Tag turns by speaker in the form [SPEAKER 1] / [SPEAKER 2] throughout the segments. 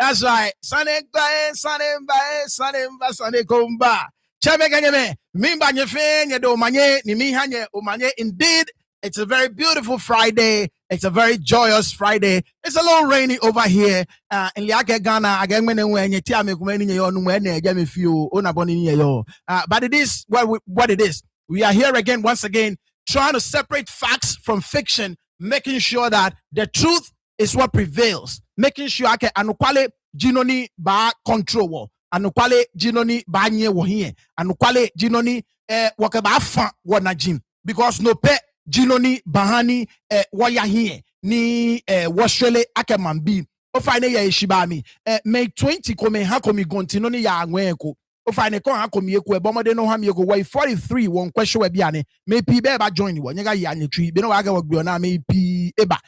[SPEAKER 1] That's right. Sunday komba. Chebe mimba nyefe nye do manye ni mihanye umanye. Indeed, it's a very beautiful Friday. It's a very joyous Friday. It's a little rainy over here. In Liake Ghana, again when you tell me but it is what it is. We are here again, once again, trying to separate facts from fiction, making sure that the truth is what prevails, making sure I can anukwale jinoni ba control, anukwale jinoni ba nye wo here, anukwale jinoni wakaba fa wanajim, because no pe jinoni bahani waya here ni washele akemambi o fine ya ishibami May 20 kome ha komi gontino ni ya anwenko o fine kon ha komi eku ebomode no ha mi eku way 43 won kwehwe wa biane me pi be ba join wo nyega ya nyetwi be no wa ga wagbo na me pi eba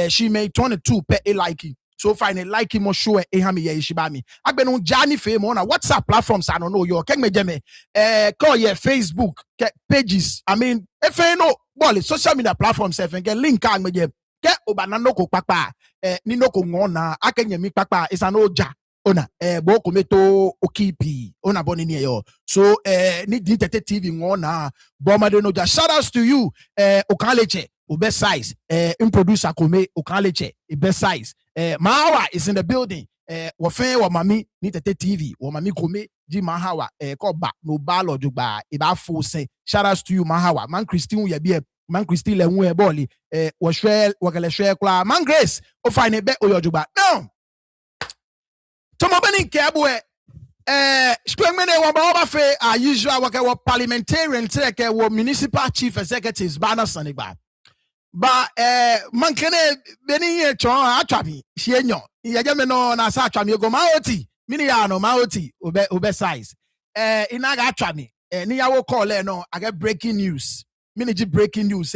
[SPEAKER 1] she made 22 pe e like so fine like mo show e ha me ya ishibami agbenu jani fe mo na WhatsApp platforms I don't know yo keng me jeme call your Facebook pages I mean if no ball social media platforms if get link kan me je ke obanano ko papa ni no ko ngona akenye mi papa is an oja ona bo kometo okipi ona boni ni yo so ni DTT TV ngona bomade no ja. Shout outs to you Okaleche ube size producer kome Okaleche ube size Mahawa is in the building wofen wa mami ni tete TV wa mami kome ji Mahawa ko ba no ba loju ba e ba fo se. Shout outs to you Mahawa man Christine ya bie man Christine le hu e boli wo hwe wakale hwe kla man Grace o fine be oyojuba now tomo bani kebwe spengmene wa ba fe usual waka wa parliamentarian take wa municipal chief executives bana sanigba ba man kene beni ye chon atwabi hienyo ye me no na sa atwami go maoti mini ya no maoti obe size ina ga atwami ni ya wo call no I get breaking news miniji breaking news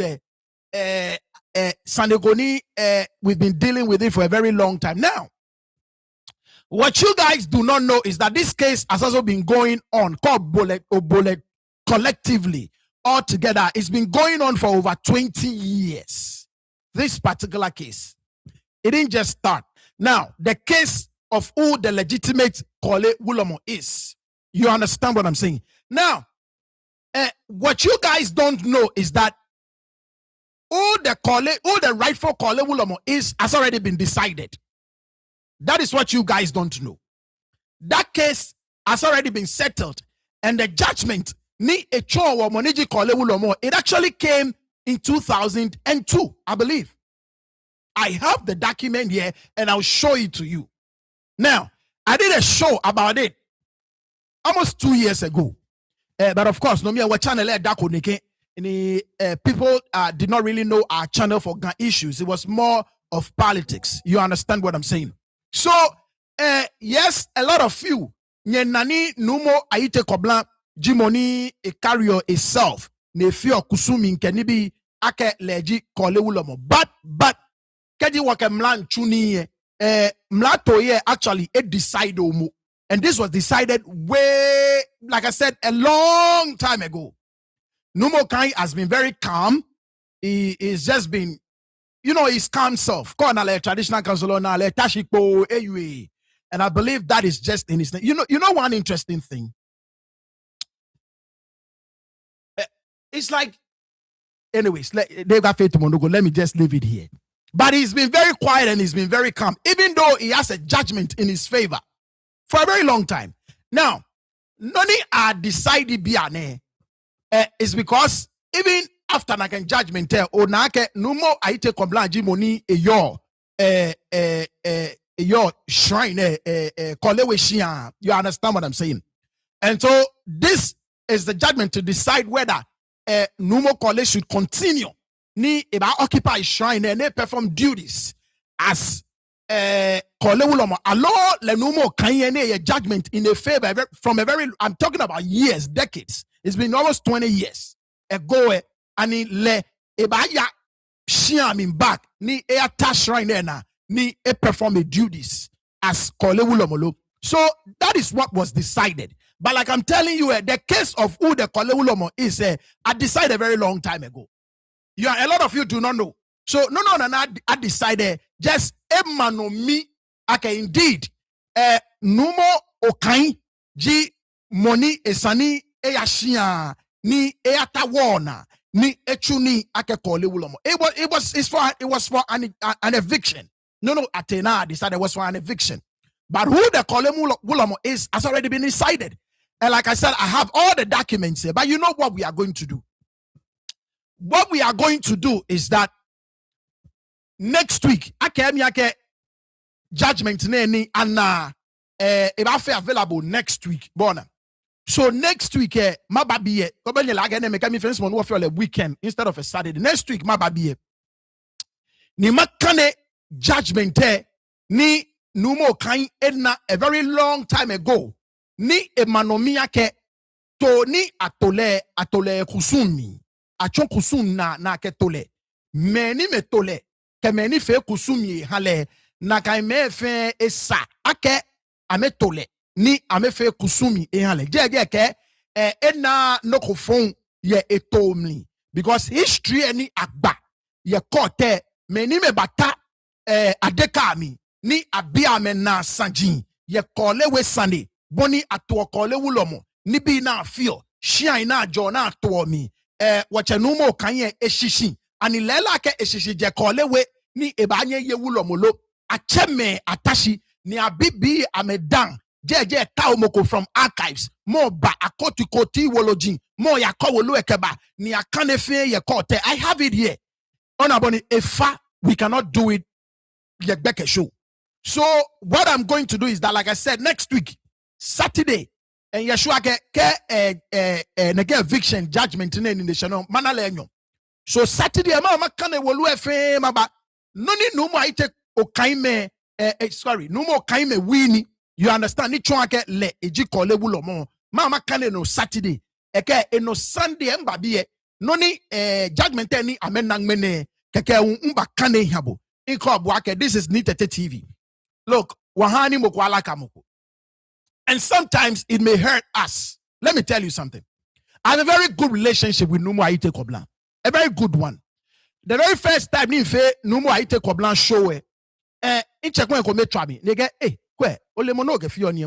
[SPEAKER 1] Sanegoni we've been dealing with it for a very long time now. What you guys do not know is that this case has also been going on called Bullet collectively all together. It's been going on for over 20 years. This particular case, it didn't just start. Now, the case of who the legitimate Korle Wulomo is. You understand what I'm saying? Now, what you guys don't know is that who the rightful Korle Wulomo is has already been decided. That is what you guys don't know. That case has already been settled, and the judgment ni echo wa moniji Korle Wulomo, it actually came in 2002, I believe. I have the document here, and I'll show it to you. Now, I did a show about it almost 2 years ago. But of course, no me our channel people did not really know our channel for gun issues. It was more of politics. You understand what I'm saying? So, yes, a lot of you, nani Nuumo Ayitey Cobblah, Jimoni e carrier itself, ne fio kusumi nkenibi ake leji Korle Wulomo. But, kedi wake mlan chuni mlato ye actually it decided omo. And this was decided way, like I said, a long time ago. Nuumo Okai has been very calm. He's just been, he's calm self. Traditional council and I believe that is just in his name. You know one interesting thing. It's like, anyways, they've got faith to Monogo. Let me just leave it here. But he's been very quiet and he's been very calm, even though he has a judgment in his favor for a very long time. Now, noni are decided biane is because even after naken judgment onake Nuumo Ayitey Cobblah jimoni your shrine Korle Weshia. You understand what I'm saying? And so this is the judgment to decide whether Nuumo Korle should continue ni eba occupy shrine and perform duties as Korle Wulomo. Alors le Nuumo Okai a judgment in a favor from a very, I'm talking about years, decades. It's been almost 20 years ago. And le ebaya shiamin back ni e attach right there ni e perform the duties as Korle Wulomo. So that is what was decided. But like I'm telling you, the case of who the Korle Wulomo is, I decided a very long time ago. A lot of you do not know. So no, I decided just emano me. Okay, indeed, Nuumo Okai ji money esani eyashia ni eyatawona ni echuni ake Korle Wulomo. It was for an eviction. No, Athena decided it was for an eviction. But who the Korle Wulomo is has already been decided. And like I said, I have all the documents here. But you know what we are going to do? What we are going to do is that next week, ake judgment neni and it available next week. Bona. So next week, mababiye. Kobenya la agene make me friends one of your weekend instead of a Saturday. Next week, mababiye. Ni makane judgment ni Nuumo Okai edna a very long time ago. Ni emanomia ke to ni atole kusumi. Achon kusum na ke tole. Meni me tole. Ke meni fe kusumi hale. Na kai me fe esa. Ake ame tole. Ni ame fe kusumi hale. Je ke edna nokofon ye etomli. Because history any akba. Ye kote. Meni me bata adekami. Ni abia me na sanjin. Ye Korle we sande. Boni atuo Korle Wulomo. Ni bi na feel. Shia na jo na atuo mi. Wache Nuumo Okai eshishi. Ani lela ke eshishi je Korle we ni ebanye ye Wulomo lo. Acheme atashi. Ni abibi amedang. Je taomoko from archives. Mo ba akoti koti wolojin. Mo ya kowolo ekeba. Ni akanefe ye kote. I have it here. Onaboni efa. We cannot do it. Yekbeke show. So what I'm going to do is that, like I said, next week, Saturday, and Yeshua ke eviction judgment in the channel manalenyo. So Saturday, ma kane wolu efe maba noni Nuumo Ayitey Cobblah Nuumo Okai wini. You understand? Ni chonke le eji Korle Wulomo. Ma kane no Saturday. Eke no Sunday mbabiye noni judgment ni amenang mene keke umba kane habo. This is Nitete TV. Look, wahani mokwala kamoko. And sometimes it may hurt us. Let me tell you something. I have a very good relationship with Nuumo Ayitey Cobblah. A very good one. The very first time Nuumo Ayitey Cobblah show in chekwen ko metrabi. Nige kwe ole monoge fioni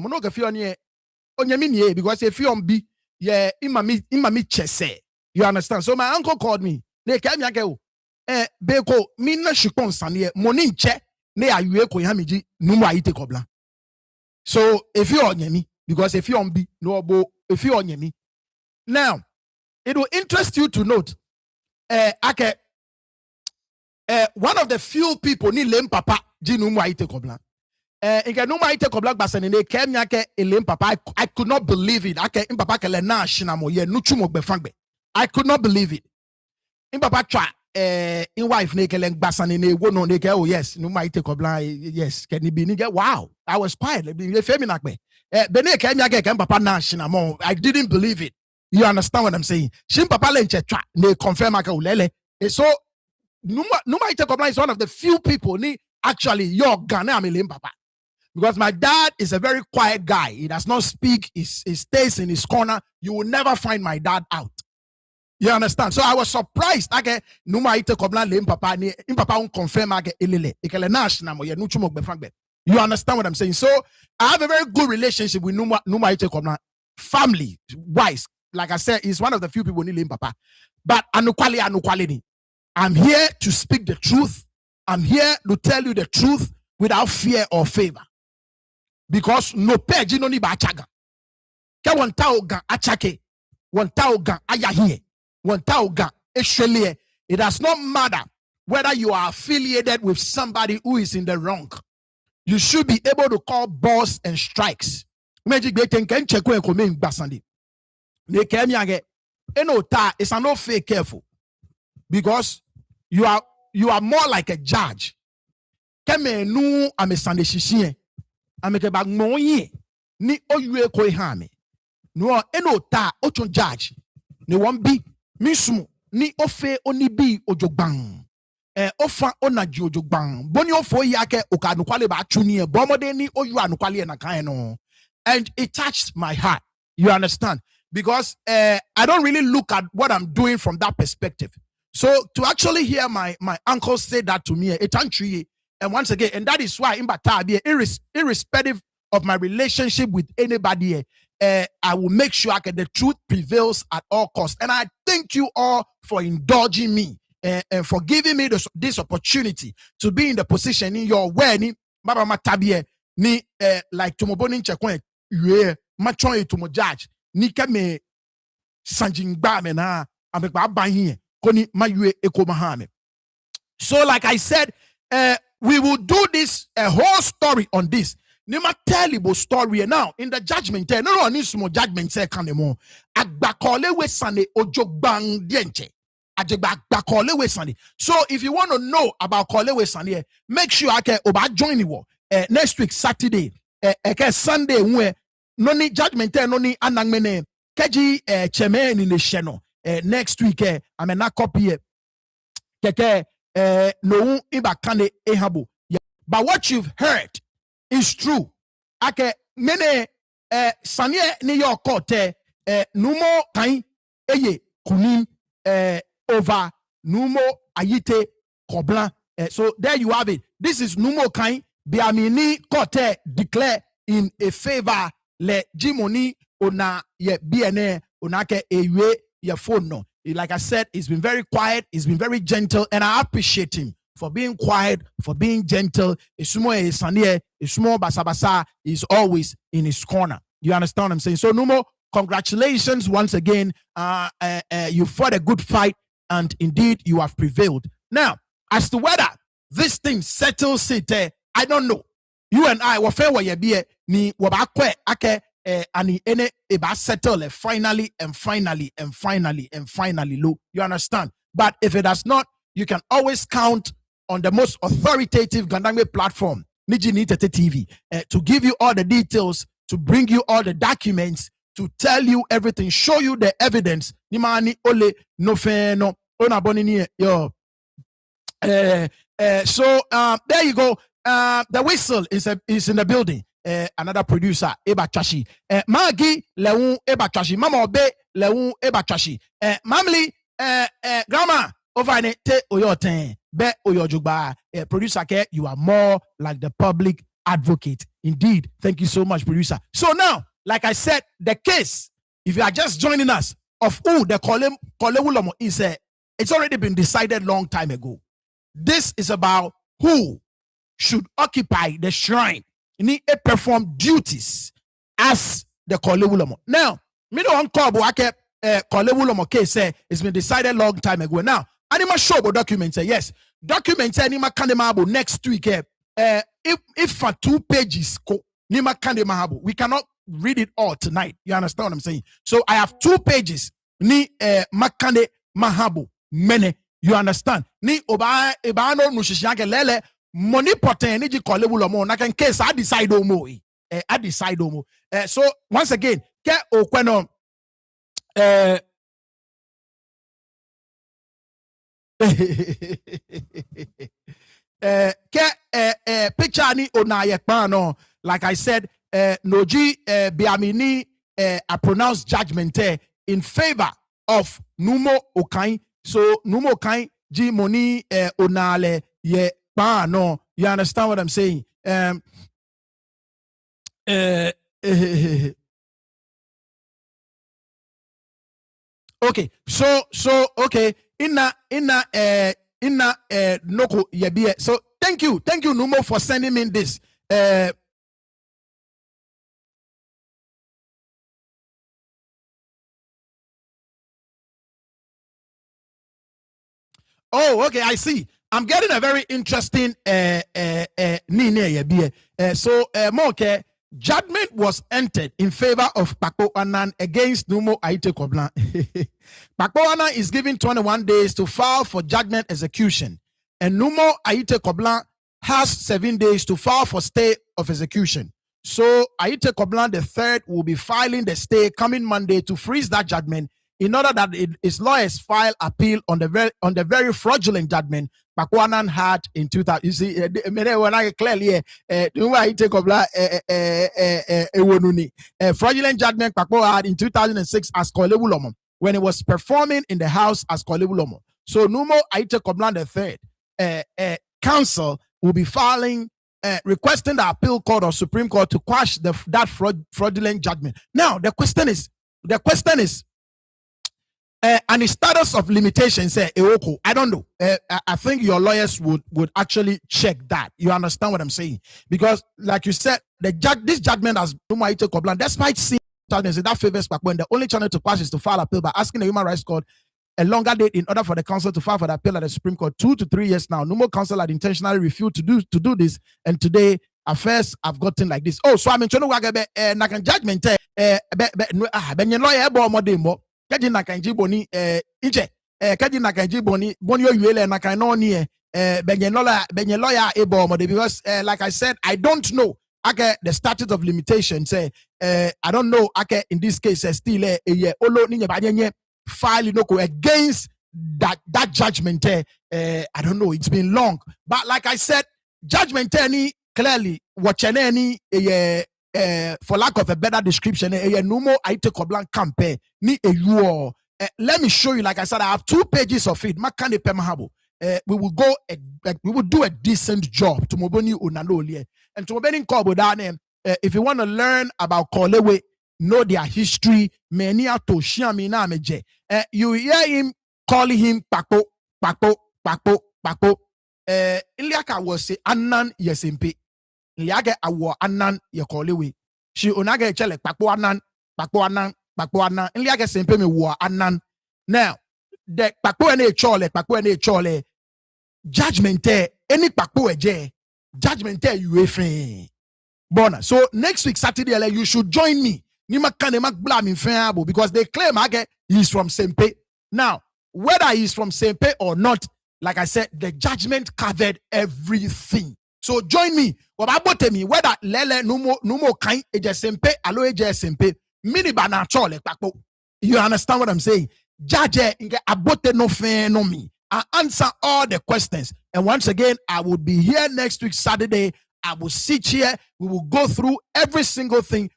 [SPEAKER 1] onyemi because if you be yeah imami chese. You understand? So my uncle called me. Ne ke mi ake beko minna shikon sanye moni nche ne ayue ko yamiji Nuumo Ayitey Cobblah. So if you on me, because if you on be no bo if you on me. Now it will interest you to note one of the few people ni lem papa ji Nuumo Ayitey Cobblah. Inke Nuumo Ayitey Cobblah basane ne kemya ke lem papa. I could not believe it. Ake in papa ke le na shinamo ye nuchumo gbefangbe. I could not believe it. In papa try in wife ne keleng basane ne wo no ne ke oh yes Nuumo Ayitey Cobblah yes can be ni get wow. I was quiet. Bene ke mi ake papa na shinamo. I didn't believe it. You understand what I'm saying? Shin papa lenche try ne confirm ake ulele. So Nuumo Ayitey Cobblah is one of the few people ni actually your Ghana am papa. Because my dad is a very quiet guy. He does not speak. He stays in his corner. You will never find my dad out. You understand? So I was surprised. Nuumo Ayitey Cobblah le papa ni papa un confirm elele. Ikele national mo ye nuchumo gbefangbe. You understand what I'm saying? So I have a very good relationship with Nuumo Ayitey Cobblah family wise. Like I said, he's one of the few people ni papa. But anukwali. I'm here to speak the truth. I'm here to tell you the truth without fear or favor. Because no page no ni ba achaga. Ke wanta ogan achake. Wanta ogan ayahiye. Wanta ogan eshwele. It does not matter whether you are affiliated with somebody who is in the wrong. You should be able to call balls and strikes. Magic beten can check when coming basandi. Ne kemiage. Enota is an no fake careful. Because you are more like a judge. Keme nu ame sande shishie. Ame ke bag moye ni oyue ko hame. No enota ochon judge. Ne wan bi mismu ni ofe oni bi ojogbang. Ofa onaji ojogbang. Boni ofo yake oka nukwale ba chuni bomode ni oyu anukwale na kan no. And it touched my heart. You understand? Because I don't really look at what I'm doing from that perspective. So to actually hear my uncle say that to me, and once again, and that is why in Batabi, irrespective of my relationship with anybody, I will make sure the truth prevails at all costs. And I thank you all for indulging me and for giving me this opportunity to be in the position in your wedding. Mama tabie ni like to moboni nchekwe yue machon to mo judge ni kame sanjingba me na amekba banyi koni mayue ekomahame. So like I said, we will do this a whole story on this. Nima tell you story now in the judgment. No, need some judgment. Say kanemo. Agbakole we sane ojogbang dienche. Agbakole we sane. So if you want to know about Korle we sane, make sure I can join you next week Saturday. Sunday we no ni judgment. No ni anangmene. Keji cheme in the channel. Next week I'm na copy keke no ibakane ehabo. But what you've heard is true. Ake mene sanye ni yo kote Nuumo Okai eye kunim over Nuumo Ayitey Cobblah. So there you have it. This is Nuumo Okai biamini kote declare in a favor le jimoni ona ye BNA onake ewe ye phone no. Like I said, he's been very quiet, he's been very gentle, and I appreciate him for being quiet, for being gentle. Isumo basabasa is always in his corner. You understand what I'm saying? So Nuumo, congratulations once again. You fought a good fight, and indeed you have prevailed. Now, as to whether this thing settles it, I don't know. You and I, ni wabakwe ake ani ene eba settle finally and finally and finally and finally low. You understand? But if it does not, you can always count on the most authoritative Gandangwe platform, Niji Nitete TV, to give you all the details, to bring you all the documents, to tell you everything, show you the evidence. Nimani ole no fe no onabonini yo. So there you go. The whistle is in the building. Another producer, Eba Chashi. Magi leun Eba Chashi. Mama Obe leun Eba Chashi. Mamli grandma over te oyoten be oyojugba. Producer Ke, you are more like the public advocate. Indeed. Thank you so much, producer. So now, like I said, the case, if you are just joining us, of who the Korle Wulomo is, it's already been decided long time ago. This is about who should occupy the shrine, need to perform duties as the Korle Wulomo. Now, me no one call Korle Wulomo case it's been decided long time ago. Now, anima show documents yes, documents anima kandemabo next week. If for 2 pages nima kandemabo, we cannot read it all tonight. You understand what I'm saying? So I have 2 pages ni makande mahabo mene. You understand? Ni oba ebano nushishanke lele money poten ni ji Korle Wulomo na can case I decide omo I decide omo. So once again, ke okweno picture ni onaye pano, like I said, noji biamini a pronounced judgment in favor of Nuumo Okai. So Nuumo Okai ji moni onale ye pano. You understand what I'm saying? Okay, so okay, inna noko yebie. So thank you Nuumo for sending me this. Oh, okay, I see. I'm getting a very interesting Moke. Judgment was entered in favor of Pakpo Anan against Nuumo Ayitey Cobblah. Pakpo Anan is given 21 days to file for judgment execution, and Nuumo Ayitey Cobblah has 7 days to file for stay of execution. So Ayitey Cobblah III will be filing the stay coming Monday to freeze that judgment in order that his lawyers file appeal on the very fraudulent judgment Pakpo Anan had in 2000. You see, when I clearly Nuumo Ayitey Cobblah fraudulent judgment Pakpo had in 2006 as Korle Wulomo when he was performing in the house as Korle Wulomo. So Nuumo Ayitey Cobblah III counsel will be filing requesting the appeal court or Supreme Court to quash that fraudulent judgment. Now the question is, and the status of limitation say I don't know. I think your lawyers would actually check that. You understand what I'm saying? Because like you said, this judgment has Nuumo Ayitey Cobblah, despite seeing that favors back when the only channel to quash is to file appeal by asking the Human Rights Court a longer date in order for the council to file for the appeal at the Supreme Court. 2 to 3 years now. Nuumo council had intentionally refused to do this, and today affairs have gotten like this. Oh, so I'm in trouble. Nakan judgment. Benye lawyer bo modemo. Kaji nakanji boni inche. Kaji nakanji boni yo yuele nakan no ni benye lawyer ebo mode, because like I said, I don't know. Okay, the statute of limitation say I don't know. Okay, in this case, still olo ni nye file against that judgment. I don't know. It's been long, but like I said, judgment any clearly what any for lack of a better description, Nuumo Ayitey Cobblah campaign ni you. Let me show you. Like I said, I have 2 pages of it. Makane pemahabo. We will do a decent job to moboni unanoli and to mobeni kobo. If you want to learn about Korle, know their history, many to shiami na meje. You hear him calling him Pako. Iliaka was say Anan ye Sempe. Iliaka awo Anan ye Korle. She onage chele Pako Anan. Iliaka Sempe me wa Anan. Now, the Pako ene chole. Judgment any Pako eje. Judgment you Bona. So next week Saturday you should join me. Because they claim he's from Sempe. Now, whether he's from Sempe or not, like I said, the judgment covered everything. So join me. Whether Lele Nuumo Okai Sempe, alo Sempe, mini bana chole Pako. You understand what I'm saying? Judge inge abote no fe no me. I answer all the questions. And once again, I will be here next week Saturday. I will sit here. We will go through every single thing.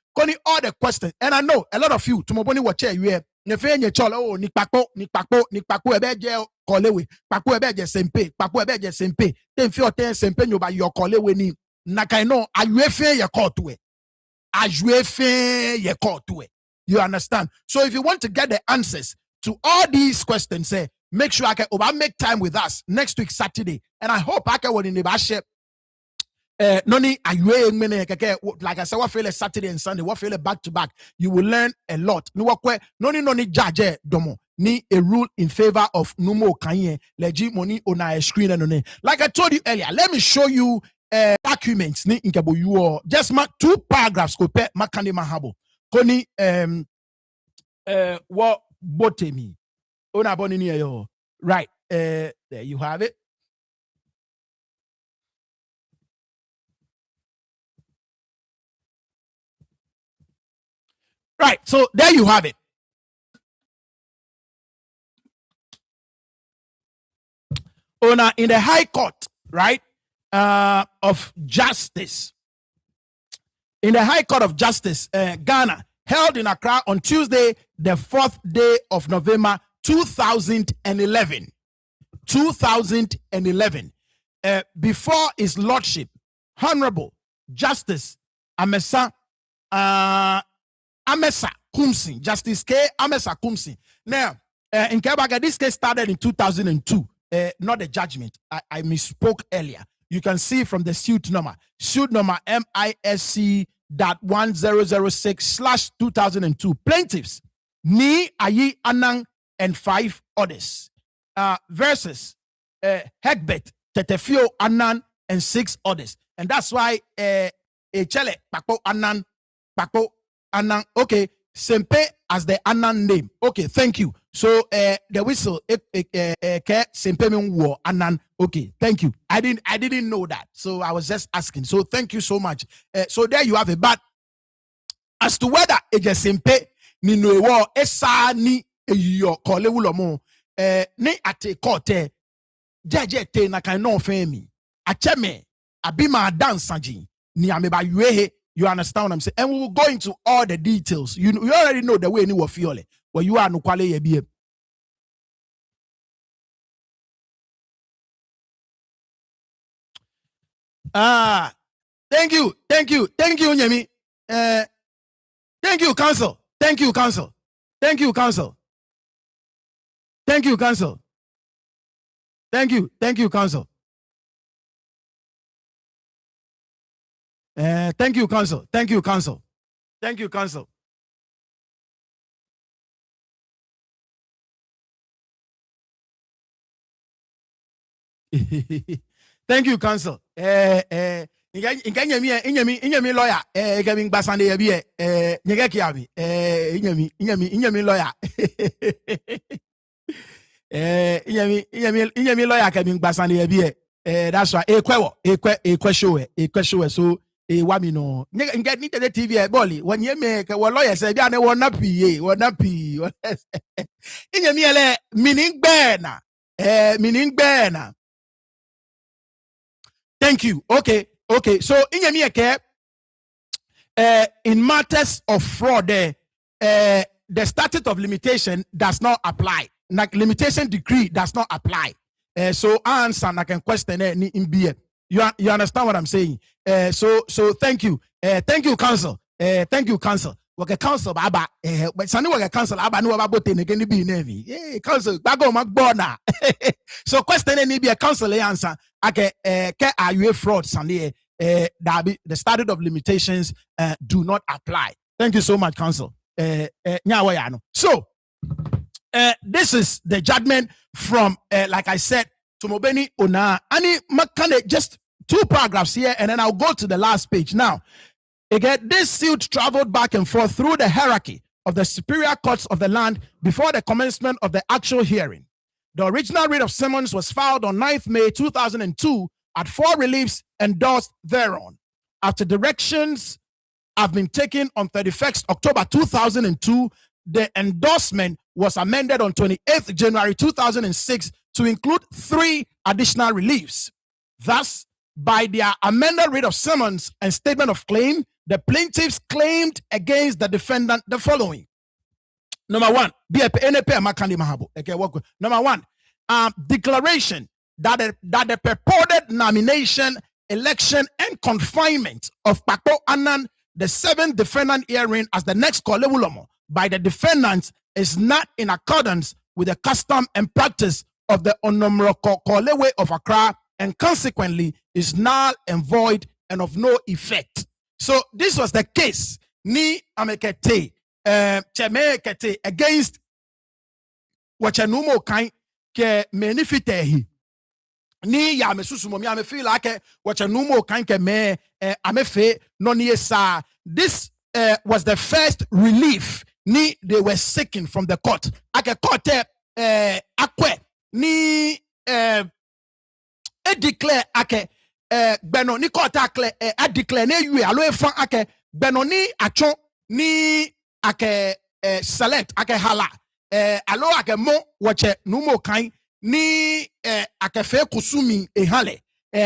[SPEAKER 1] All the questions, and I know a lot of you tomorrow watch here. You nefenye chole oh ni Pako ebeje Korle Pako ebeje Sempe then fi oten Sempe nyoba your Korle ni nakaino ayuefe ye court. You understand? So if you want to get the answers to all these questions, make sure I can make time with us next week Saturday, and I hope I can in the bashe. Noni like I said, what feel Saturday and Sunday, what feel back to back, you will learn a lot. Noni judge domo ni a rule in favor of Nuumo Okai leji money on a screen and like I told you earlier. Let me show you documents ni inkabo you all just mark 2 paragraphs ko pe makande mahabo koni what botemi ona boni ni yo right there you have it. Right, so there you have it. In the High Court, right, of Justice. In the High Court of Justice, Ghana, held in Accra on Tuesday, the 4th day of November, 2011. 2011. Before His Lordship, Honorable Justice Amesa Kumsi, Justice K. Amesa Kumsi. Now, in Kebaga, this case started in 2002, not the judgment. I misspoke earlier. You can see from the suit number MISC.1006/2002. Plaintiffs, Ni Ayi Anang and 5 others, versus Hegbert Tetefio Anang and 6 others. And that's why Echele Pako Anang. Okay, Sempe as the Anan name. Okay, thank you. So the whistle Sempe war Anan. Okay, thank you. I didn't know that, so I was just asking. So thank you so much. So there you have it. But as to whether it is Sempe ni no war esa ni your Korle Wulomo ni ate kote jeje te na kan no femi acheme abima dansaji ni ameba yuehe. You understand what I'm saying? And we will go into all the details. You already know the way you were feeling. Well, you are no quality. Thank you, Nyemi. Thank you, counsel. Thank you, counsel. Thank you, counsel. Thank you, counsel. Thank you, counsel. Thank you, counsel. Thank you, counsel. Thank you, counsel. Thank you, counsel. Inyami lawyer. Gavin Basande Yabie. Nyagakiabi. Inyami lawyer. Inyami lawyer Gavin Basande Yabie. That's right. Ekwe show. So wami no. Get need the TV boli. When you make a lawyer say, "Biane wona pi, Inyami ele meaning bena. Meaning bena. Thank you. Okay. So in matters of fraud, the statute of limitation does not apply. Like limitation decree does not apply. So answer I can question in be. You understand what I'm saying? So thank you. Thank you, counsel. Thank you, counsel. Waka counsel baba but sani waka counsel aba no aba bote again be navy. Hey, counsel bago magbona. So question any be a counsel answer. Okay, are you a fraud sani the statute of limitations do not apply. Thank you so much, counsel. So this is the judgment from like I said to Mobeni Ona Ani Makane, just 2 paragraphs here, and then I'll go to the last page. Now, again, this suit traveled back and forth through the hierarchy of the superior courts of the land before the commencement of the actual hearing. The original writ of summons was filed on 9th May 2002 at 4 reliefs endorsed thereon. After directions have been taken on 31st October 2002, the endorsement was amended on 28th January 2006 to include 3 additional reliefs. Thus, by their amended writ of summons and statement of claim, the plaintiffs claimed against the defendant the following. Number 1, number 1, declaration that the purported nomination, election, and confinement of Pakpo Anan, the 7th defendant herein as the next Korle Wulomo by the defendants is not in accordance with the custom and practice of the Onomroko Korle of Accra, and consequently is null and void and of no effect. So this was the case ni amekete chemekete against Nuumo Okai ke menifitehi ni ya mesusumo mi amefi like Nuumo Okai ke me amefe no ni esa. This was the first relief ni they were seeking from the court. Ake court akwe ni declare ake beno ni court akle a declare ne yue alo efan ake beno ni achon ni ake select ake hala alo ake mo Nuumo Okai ni ake fe kusumi ehale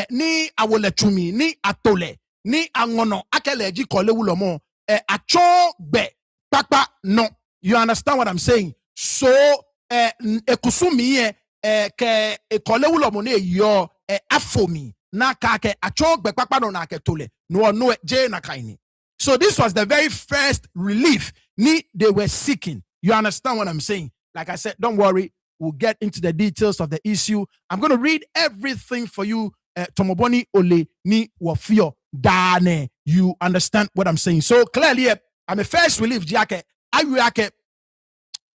[SPEAKER 1] ni awoletumi ni atole ni angono ake leji Korle Wulomo achon be papa no. You understand what I'm saying? So ekusumi ke Korle Wulomo ne yo afomi na kake achon be papa no na ke tole no je na kaini. So this was the very first relief they were seeking. You understand what I'm saying? Like I said, don't worry, we'll get into the details of the issue. I'm going to read everything for you. Tomoboni ole ni wafio dane. You understand what I'm saying? So clearly, I'm a first relief jake ayuake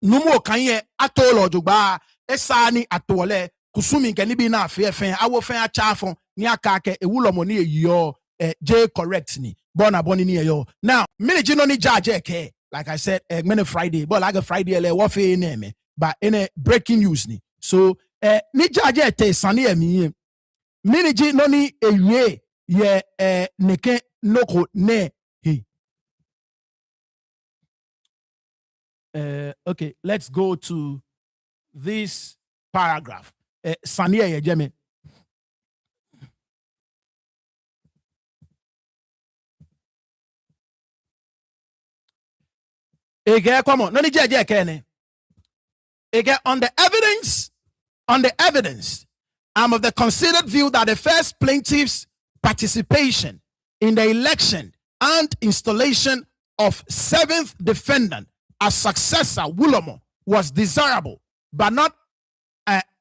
[SPEAKER 1] Nuumo Okai atolo jugba esani atole kusumi nkeni bi na afefen awo fen achafon ni akake ewulomo ni eyo J correct ni bona boni ni eyo. Now miniji no ni judge ke like I said many Friday but like a Friday le wo fe name but in a breaking news ni. So ni judge te sani emi miniji no ni ewie ye neke noko ne he. Okay, let's go to this paragraph. Sania ye jeme. Come on. No ni je kene. On the evidence, I'm of the considered view that the first plaintiff's participation in the election and installation of seventh defendant as successor Wulomo was desirable but not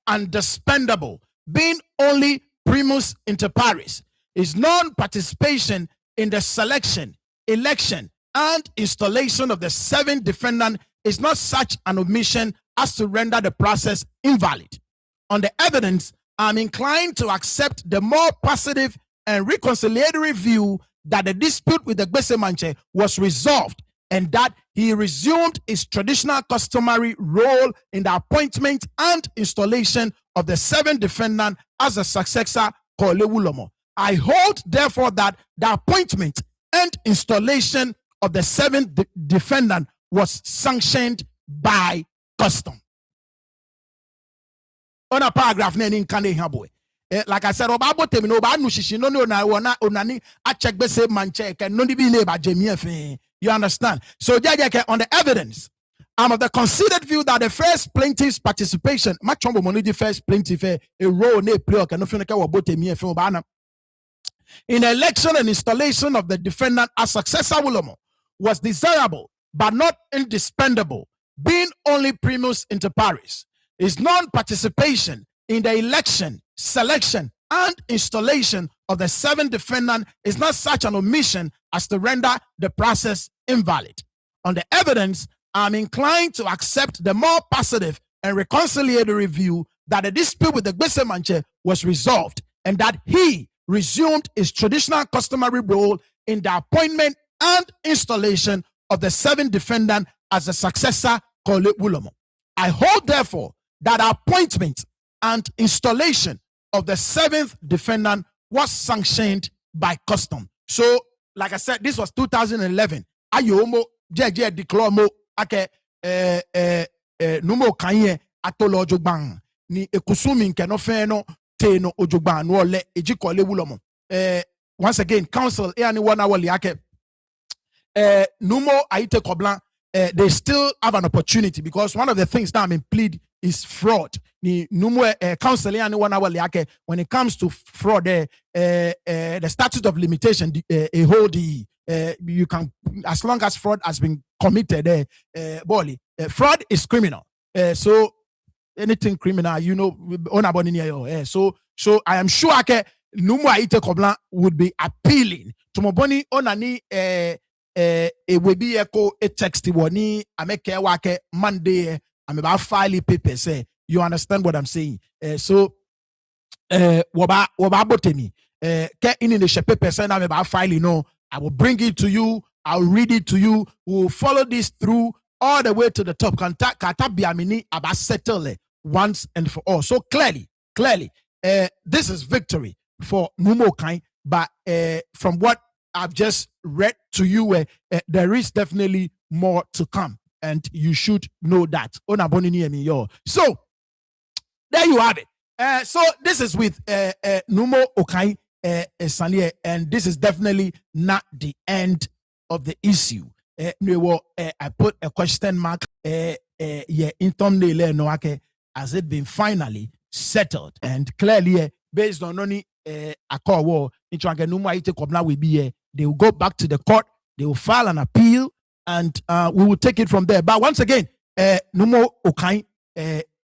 [SPEAKER 1] undispensable, being only primus inter pares. His non-participation in the selection, election, and installation of the seventh defendant is not such an omission as to render the process invalid. On the evidence, I'm inclined to accept the more positive and reconciliatory view that the dispute with the Gbesemanche was resolved and that he resumed his traditional customary role in the appointment and installation of the seventh defendant as a successor, Korle Wulomo. I hold, therefore, that the appointment and installation of the seventh defendant was sanctioned by custom. On a paragraph, like I said, you understand? So, on the evidence, I'm of the considered view that the first plaintiff's participation, the first plaintiff, a role in election and installation of the defendant as successor Wulomo was desirable but not indispensable, being only primus inter pares. His non-participation in the election, selection, and installation of the seventh defendant is not such an omission as to render the process invalid. On the evidence, I'm inclined to accept the more positive and reconciliatory view that the dispute with the Gbesemanche was resolved and that he resumed his traditional customary role in the appointment and installation of the seventh defendant as a successor, Korle Wulomo. I hold, therefore, that appointment and installation of the seventh defendant was sanctioned by custom. So, like I said, this was 2011. Ayomo, JJ Diklomo, ake, Nuumo Okai atolo Ojogbang, ni ekusumi nkenofeno teno Ojogbang, nuole eji Korle Wulomo. Once again, counsel, anyone awali ake, Nuumo Ayitey Cobblah, they still have an opportunity because one of the things that I'm in plead is fraud. Nuumo counsel anyone awali ake, when it comes to fraud, the statute of limitation, you can, as long as fraud has been committed, fraud is criminal. So anything criminal, so I am sure Nuumo Ayitey Cobblah would be appealing to Moboni onani a webi echo a text woni ameke wake Monday I'm about file papers. You understand what I'm saying? So waba botemi ke in the papers I'm about file, I will bring it to you, I'll read it to you, we'll follow this through all the way to the top. Kata biamini about settle once and for all. So clearly, this is victory for Nuumo Okai, but from what I've just read to you, there is definitely more to come, and you should know that. So there you have it. So this is with Nuumo Okai and this is definitely not the end of the issue. I put a question mark. Has it been finally settled? And clearly, based on only a call war, Nuumo Ayitey Cobblah will be here. They will go back to the court. They will file an appeal, and we will take it from there. But once again, Nuumo Okai,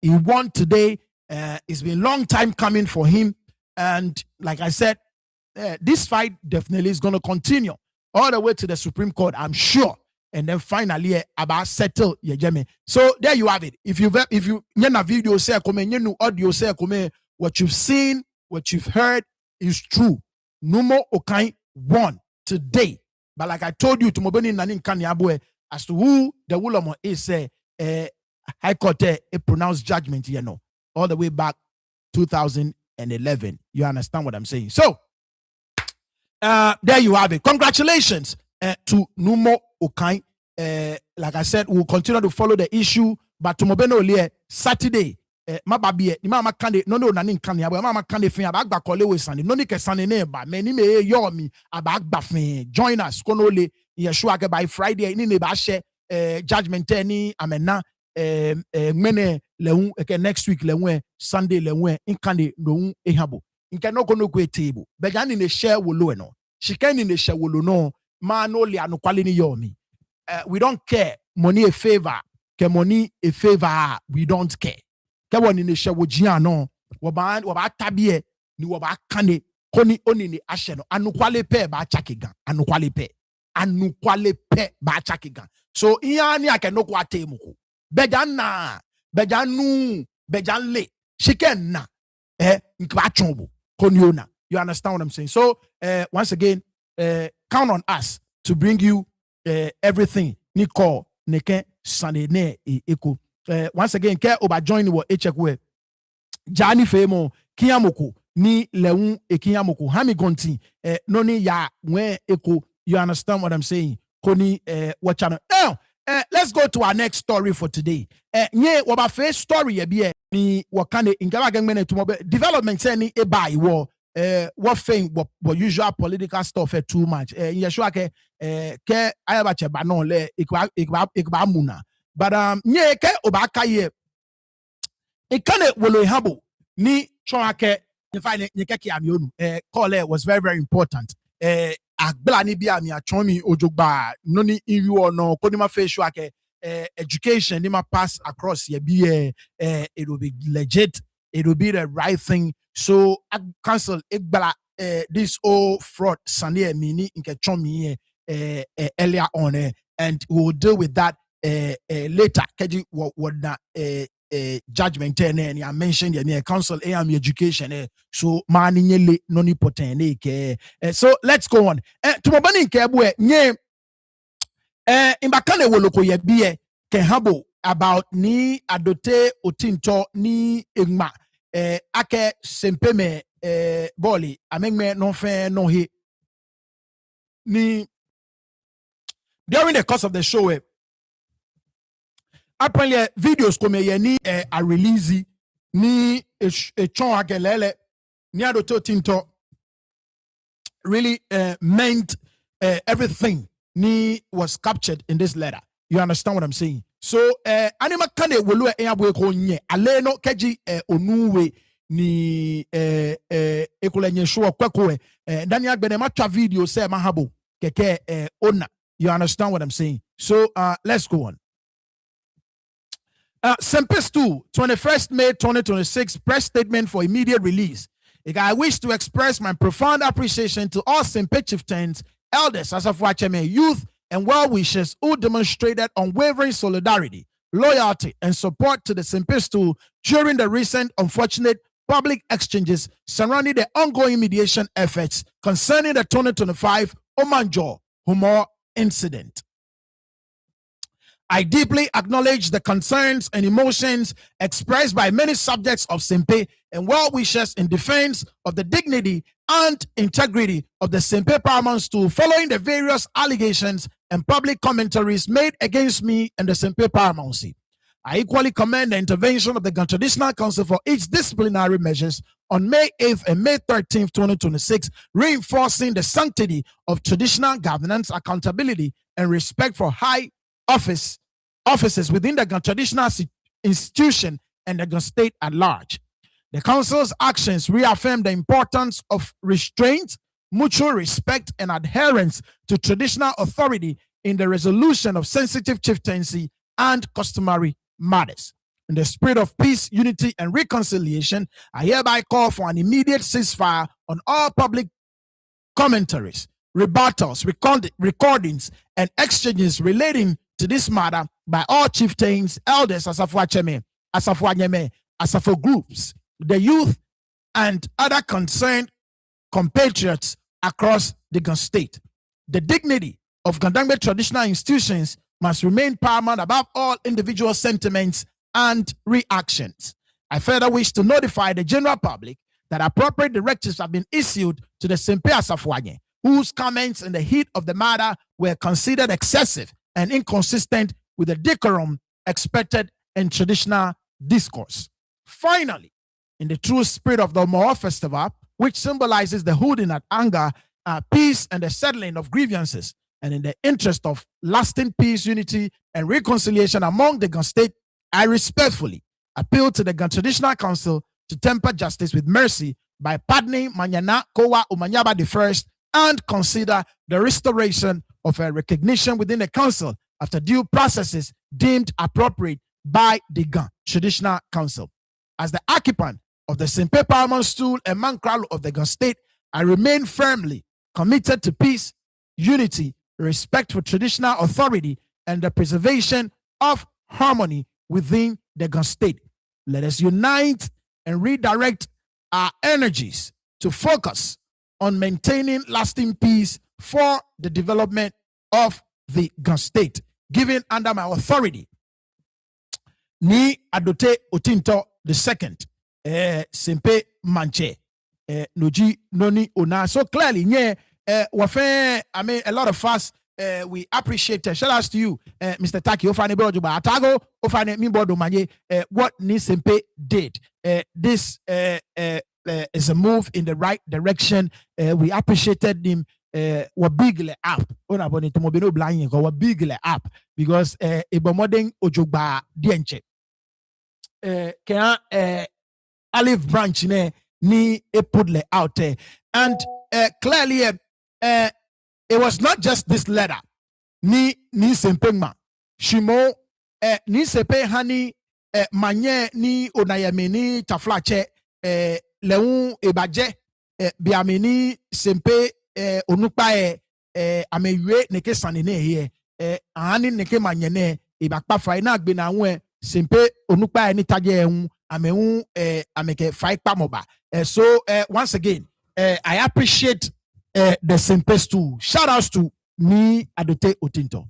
[SPEAKER 1] he won today. It's been a long time coming for him, and like I said, this fight definitely is going to continue all the way to the Supreme Court, I'm sure. And then finally, about settle. So there you have it. If you video say audio say what you've seen, what you've heard is true. Nuumo Okai won today. But like I told you, to Mobeni Nanin Kanyabwe, as to who the Wulomo is, High Court a pronounced judgment, all the way back 2011. You understand what I'm saying? So there you have it. Congratulations to Nuumo Okai. Like I said, we'll continue to follow the issue, but to Mobeno Lie Saturday. Mababie ni mama kande no nanin kan ya mama kande fin abagba Korle we sane no ni ke sane ne ba me ni me yomi abagba fin join us kono le yeshua ke by Friday ni ne ba share judgment ni amena mene leun next week leun Sunday leun in kande no ehabo in no kono ku table be jani ne share wo lo no Shikeni ne shewolo no mano li anukwale ni yomi. We don't care. Money a favor. Ke money a favor. We don't care. Ke woni ne shewo jia no. Waba tabie ni waba kane. Koni oni ni ashe no. Anukwale pe ba chakigan. Anukwale pe. Anukwale pe ba chakigan. So iya ni ake no kwa temuku. Bejan na. Bejan nu. Bejan le. Shiken na. Nkwa chombo. Koniona. You understand what I'm saying? So once again, count on us to bring you everything. Niko neke sane ne eko. Once again, ke oba join wo echekwe. Jani femo kiyamoko ni leun ekiyamoko hami gonti noni ya we eko. You understand what I'm saying? Koni what channel? Let's go to our next story for today. Nye waba first story ye ni wakane ingaba gangmene tumobe development say ni eba iwo what thing what usual political stuff too much yeshua ke ayaba cheba no le ikba muna but nye ke obaka ye ikane wolo habo ni chonake in fact nye ke amionu Korle was very very important agbla ni bi ami achomi ojogba no ni iwu no konima fe sure ke education ni ma pass across ye be it will be legit, it will be the right thing. So I cancel this old fraud Sunday mini in chomi earlier on and we'll deal with that later. Keji what na judgment and I mentioned the council education so mani nyele noni potene ke so let's go on to mabani kebwe nye imbakane woloko ye biye ke habo about ni adote otinto ni egma ake sempe me boli amengme non fe non he ni during the course of the show apparently videos come ye ni a release ni a chon agelele ni adote otinto really meant everything ni was captured in this letter. You understand what I'm saying? So anima kane wolu eabo ko nye aleno keji onuwe ni ekolenye show kweko Daniel Agbene matwa video say mahabo keke ona. You understand what I'm saying? So let's go on. Sempe stool 21st May 2026 press statement for immediate release. I wish to express my profound appreciation to all Sempe chieftains, elders, Asafo youth, and well-wishers who demonstrated unwavering solidarity, loyalty, and support to the Sempe stool during the recent unfortunate public exchanges surrounding the ongoing mediation efforts concerning the 2025 Omanjo Humor incident. I deeply acknowledge the concerns and emotions expressed by many subjects of Sempe and well-wishers in defense of the dignity and integrity of the Sempe Paramount Stool following the various allegations and public commentaries made against me and the Sempe Paramountcy. I equally commend the intervention of the Ghana Traditional Council for its disciplinary measures on May 8th and May 13th, 2026, reinforcing the sanctity of traditional governance, accountability, and respect for high offices within the Ghana traditional institution and the Ghana state at large. The council's actions reaffirm the importance of restraint, mutual respect, and adherence to traditional authority in the resolution of sensitive chieftaincy and customary matters. In the spirit of peace, unity, and reconciliation, I hereby call for an immediate ceasefire on all public commentaries, rebuttals, recordings, and exchanges relating to this matter by all chieftains, elders, Asafo Anyeme, Asafo groups, the youth, and other concerned compatriots across the Ghana state. The dignity of Gandangbe traditional institutions must remain paramount above all individual sentiments and reactions. I further wish to notify the general public that appropriate directives have been issued to the Sempe Asafo, whose comments in the heat of the matter were considered excessive and inconsistent with the decorum expected in traditional discourse. Finally, in the true spirit of the Omo Festival, which symbolizes the holding at anger, peace, and the settling of grievances, and in the interest of lasting peace, unity, and reconciliation among the Ghana state, I respectfully appeal to the Ghana Traditional Council to temper justice with mercy by pardoning Manyana Kowa Umanyaba I and consider the restoration of a recognition within the council after due processes deemed appropriate by the Ga Traditional Council. As the occupant of the Sempe Paramount Stool and Mankralo of the Ga State, I remain firmly committed to peace, unity, respect for traditional authority, and the preservation of harmony within the Ga State. Let us unite and redirect our energies to focus on maintaining lasting peace for the development of the Ga State, given under my authority. Ni Adote Otinto II, Sempe Manche, Noji Noni Ona. So clearly, wafe, I mean, a lot of us, we appreciate it. Shout out to you, Mr. Taki. Ofane Bojo ba Atago, Ofane Mimbodo Manye. What Ni Sempe did. This is a move in the right direction. We appreciated him. Wa big up. Ona boni to mobile blind wa big up because ibomodeng ojogba dienche. Can olive branch ni put out there, and clearly it was not just this letter ni sempengma shimo ni sepe hani manye ni onayameni taflache leun ebaje biameni sempe onukpa amewe neke sanene here ani neke manyene ibakpa fry na gbe na won sempe onukpa ni taje ehun amehun ameke fry pamoba. So once again I appreciate the Sempe stool. Shout outs to me Adote Otinto.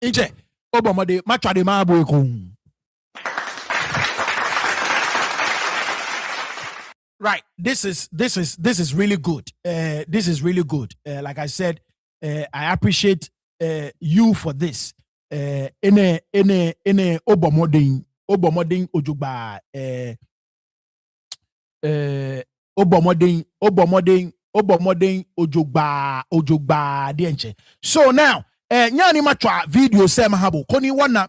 [SPEAKER 1] Inje obomode matwade maabo ekun. Right, this is really good. This is really good. Like I said, I appreciate you for this. Ene obomoding ojugba obomoding ojugba dienche. So now nyani matwa video sem habo koni wana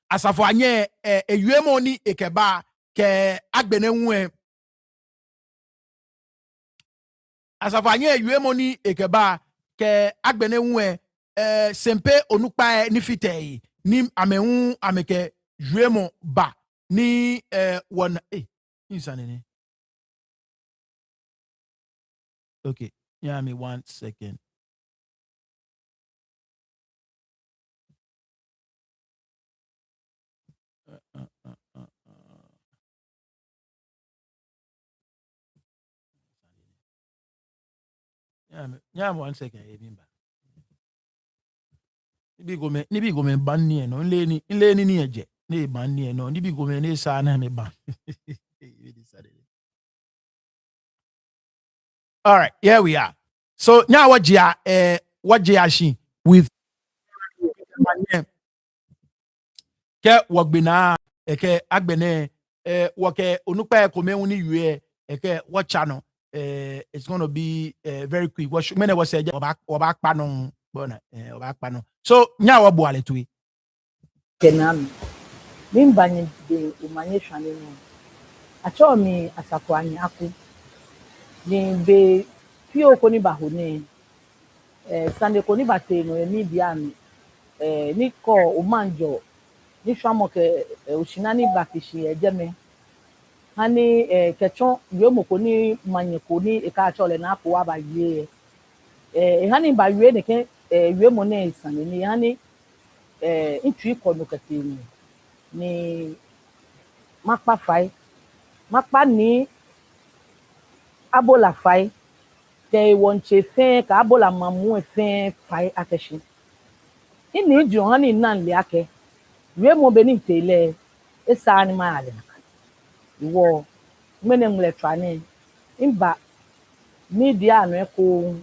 [SPEAKER 1] asafo anye eyuemo ni ekeba ke agbene nwe asafo anye eyuemo ni ekeba ke agbene nwe sempe onukpa ni fitei ni amehun ameke juemo ba ni one insanene. Okay, yeah, me 1 second. Yeah, 1 second. Nibi gome ban ni no nle ni eje ne ban ni no nibi gome ne sa na me ban. All right, here we are. So now what she with ke wogbina eke agbene woke onukpa ko mehun ni yue eke watcha no it's going to be very quick. What many was say oba pa no bona oba pa no. So nya wo boale to
[SPEAKER 2] kenam mimbanye de umanye hwane no acho mi asafo anyaku ni be pio ko ni bahone sande ko ni bate no emi bia mi ni ko umanjo ni hwamo ke oshinani bakishi ejeme hani kechon yomo ko ni manye ko ni eka achole na ko wa ba ye hani ba ye ne ke yomo ne sande ni hani intui kono katini ni makpa fai makpa ni abola fai te wonche fe ka abola mamu fe fai akeshi ini jo hani nan le ake we mo beni tele esa ni ma ale wo mene mle twane imba media no eko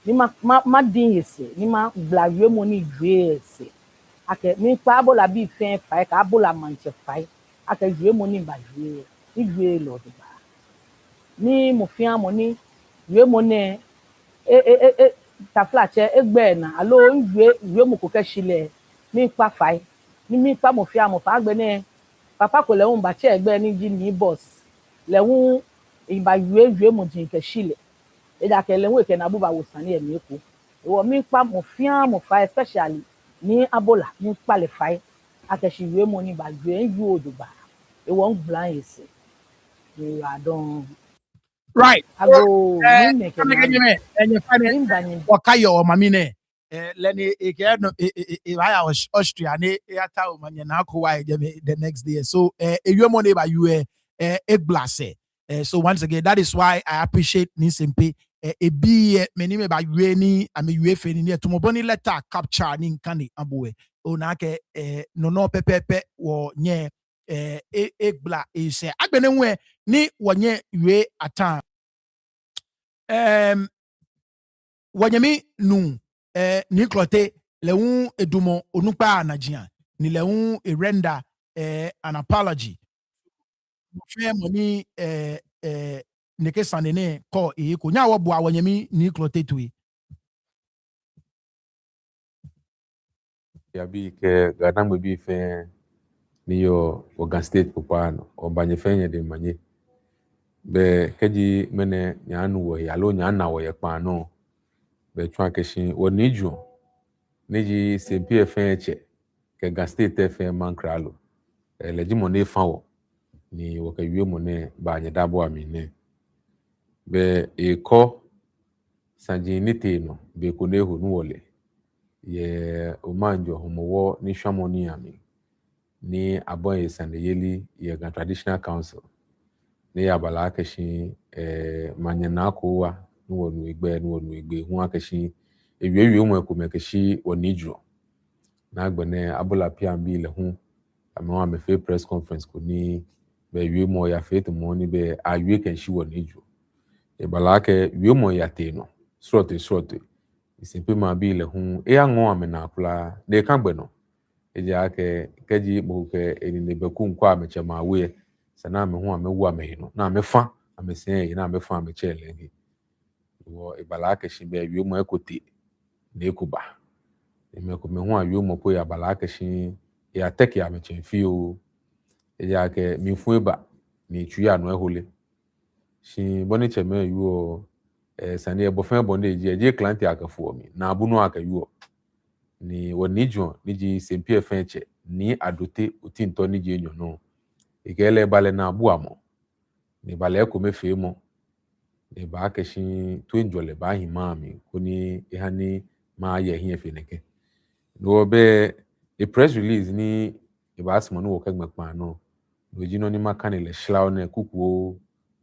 [SPEAKER 2] ni ma din yese ni ma bla we mo ni dwese ake mi pa abola bi fe fai ka abola manche fai ake dwe mo ni ba dwe ni dwe lo de ba ni mo fi amo ni dwe mo ne ta flache egbe na alo dwe mo ko ke shile mi pa fai ni mi pa mo fi amo fa gbe ne papa ko lehun ba che egbe ni ji ni boss lehun iba yue mo jin ke shile ida ke lehun ke na buba wosan ni emi eko wo mi pa mo fian mo fa especially ni abola ni pa le fa akeshi yue mo ni ba yue yu oduba e won gblan yesi ni adon
[SPEAKER 1] Right.
[SPEAKER 2] ago mi me ke na
[SPEAKER 1] And you find it.
[SPEAKER 2] mi ba ni
[SPEAKER 1] Wakayo mamine. Lenny again I was Austria ya ta manya na ko why the next day. So you money by you egg blase. So once again, that is why I appreciate Nisempe. A be many me by you ni I mean you fe ni to moboni letter capture ni nkani aboe. O na ke no pepepe wo nye egg bla is agbene nwe ni wonye we atan wanyami nu ni klote lewu edumo onupa anajia ni lewu render an apology fe moni ne ke sanene ko ko nya wo bo wanyami ni klote tui
[SPEAKER 3] ya bi ke gadam bi fe ni yo Ogun State popano o banye fenye de manye be keji mene nyanu wo ya lo nyana wo ye pa no be twa keshin wo niju neji Sempe fe che ke Ogun State fe mankralo leji mo ne fa wo ni wo ka wie mo ne banye dabo amine be e ko sanji nite no be ko ne hu no wole ye omanjo homowo ni hwamoni ami ni aboye sandeyeli ye Gan Traditional Council ni abala akeshi manyana kowa no wonu igbe hu akeshi ewie mu ekomekeshi onidro na agbene abola piambi le hu amwa me fe press conference ko ni be wie mu ya fe to mo ni be awie kenshi onidro e bala ke wie mu ya te no srote Sempe ma bi le hu e anwo amena kula de ka gbe no eji ake keji mo ke eni ne beku nkwa ameche ma we sana me hu amewu amehino na amefa amesen na amefa ameche lengi wo ibala ake shi be wi mo ekote na ekuba eme ko me hu awi mo po ya bala ake shi ya teki ameche fi o eji ake mi fu eba ni tu ya no ehole shi boni cheme yu sani ebofan bonde eji client akafu mi na abunu aka yu ni wonijo niji Sempe fenche ni adote utinto niji enyo no igele bale na abuamo ni bale ko mefe mo ni ba keshi to enjole ba himami kuni ihani ma ye hin efeneke no be a press release ni iba asmo no wokagma pa no no jino ni makane le shlaw na kukuo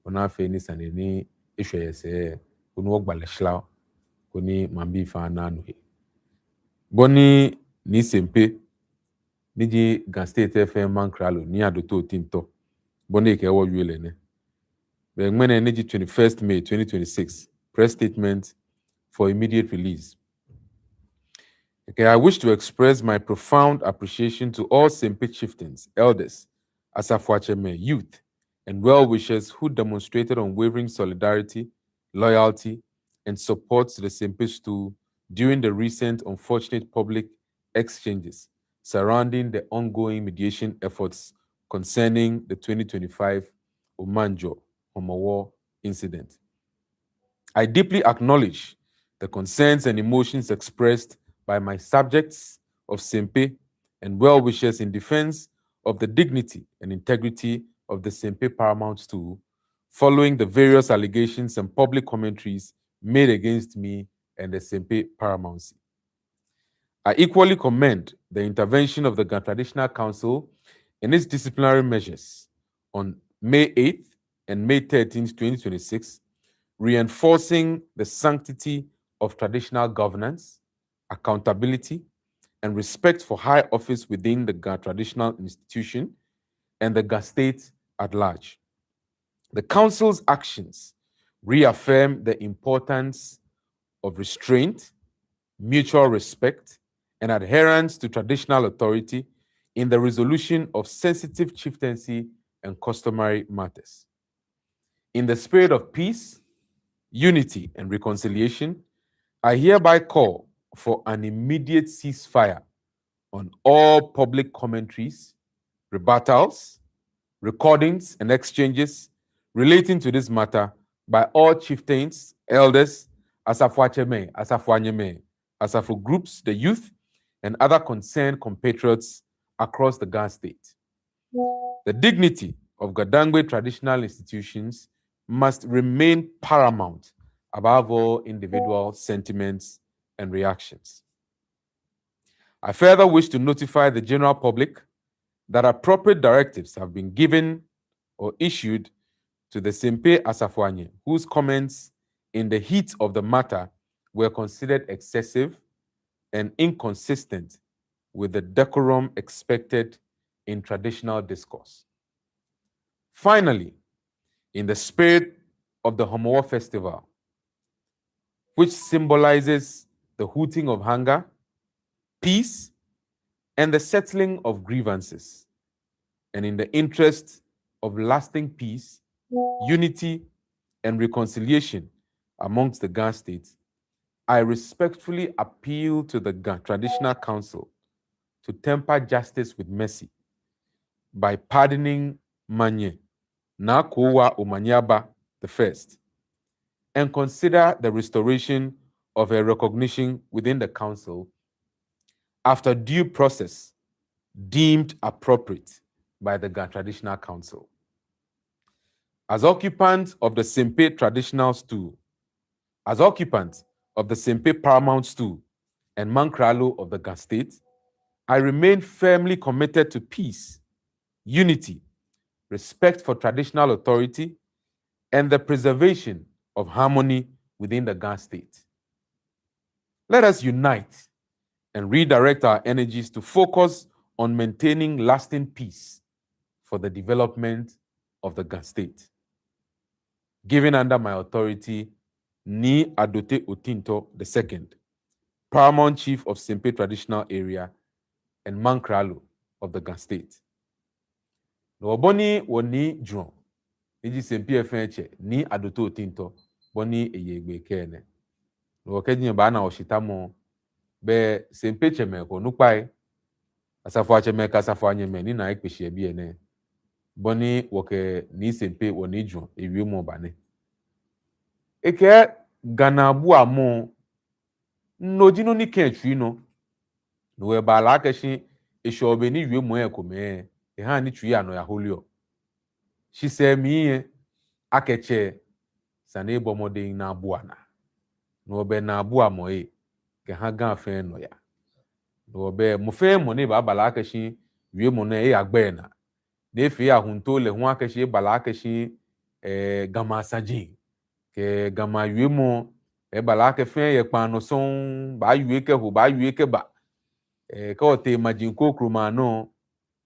[SPEAKER 3] ona fe ni sane ni ehweyese kunu ogbale shlaw kuni mambi fa na no boni ni Sempe niji Gan State FM mankralo ni adoto tinto boni ke wo yule ne be ngmene niji 21st May 2026 press statement for immediate release. Okay, I wish to express my profound appreciation to all Sempe chieftains, elders, Asafwacheme youth, and well-wishers who demonstrated unwavering solidarity, loyalty, and support to the Sempe stool during the recent unfortunate public exchanges surrounding the ongoing mediation efforts concerning the 2025 Omanjo Homowo incident. I deeply acknowledge the concerns and emotions expressed by my subjects of Sempe and well-wishers in defense of the dignity and integrity of the Sempe paramount stool following the various allegations and public commentaries made against me and the Sempe paramountcy. I equally commend the intervention of the Gan Traditional Council in its disciplinary measures on May 8th and May 13th, 2026, reinforcing the sanctity of traditional governance, accountability, and respect for high office within the Gan traditional institution and the Gan state at large. The Council's actions reaffirm the importance of restraint, mutual respect, and adherence to traditional authority in the resolution of sensitive chieftaincy and customary matters. In the spirit of peace, unity, and reconciliation, I hereby call for an immediate ceasefire on all public commentaries, rebuttals, recordings, and exchanges relating to this matter by all chieftains, elders, Asafuacheme, Asafuanyeme, Asafu groups, the youth, and other concerned compatriots across the Ghana state. The dignity of Gadangwe traditional institutions must remain paramount above all individual sentiments and reactions. I further wish to notify the general public that appropriate directives have been given or issued to the Sempe Asafuanye, whose comments in the heat of the matter were considered excessive and inconsistent with the decorum expected in traditional discourse. Finally, in the spirit of the Homoa Festival, which symbolizes the hooting of hunger, peace, and the settling of grievances, and in the interest of lasting peace, unity, and reconciliation amongst the Ghana states, I respectfully appeal to the Ghana Traditional Council to temper justice with mercy by pardoning Manye Nakowa Omanyaba I and consider the restoration of her recognition within the council after due process deemed appropriate by the Ghana Traditional Council. As occupant of the Sempe traditional stool, as occupant of the Sempe paramount stool and Mankralo of the Ghana state, I remain firmly committed to peace, unity, respect for traditional authority, and the preservation of harmony within the Ghana state. Let us unite and redirect our energies to focus on maintaining lasting peace for the development of the Ghana state. Given under my authority, Ni Adote Otinto II, Paramount Chief of Sempe Traditional Area and Mankralo of the Ghana state. No boni woni drum. Niji Sempe Fenche, Ni Adote Otinto, boni eyegbe kene. No kedin ba na oshitamo be Sempe cheme ko nupai. Asafo cheme ka asafo anyeme ni na ikpeshi bi ene. Boni woke ni Sempe woni drum ewie mo bane. Eke Ghana bu amo no jino ni kentri no we ba la keshi eshobe ni wie mo ekome e ha ni twi ano ya holio she say mi akeche sane bomodin na abuana no be na abu amo ke ha gan fe no ya no be mo fe mo ni ba la keshi wie mo na agbe na efi ahunto le ho akeshi ba la keshi gama sajin ke gama wie mo bala ke fe ye pano son ba yue ke ho ba yue ke ba ka o te imagine ko kruma no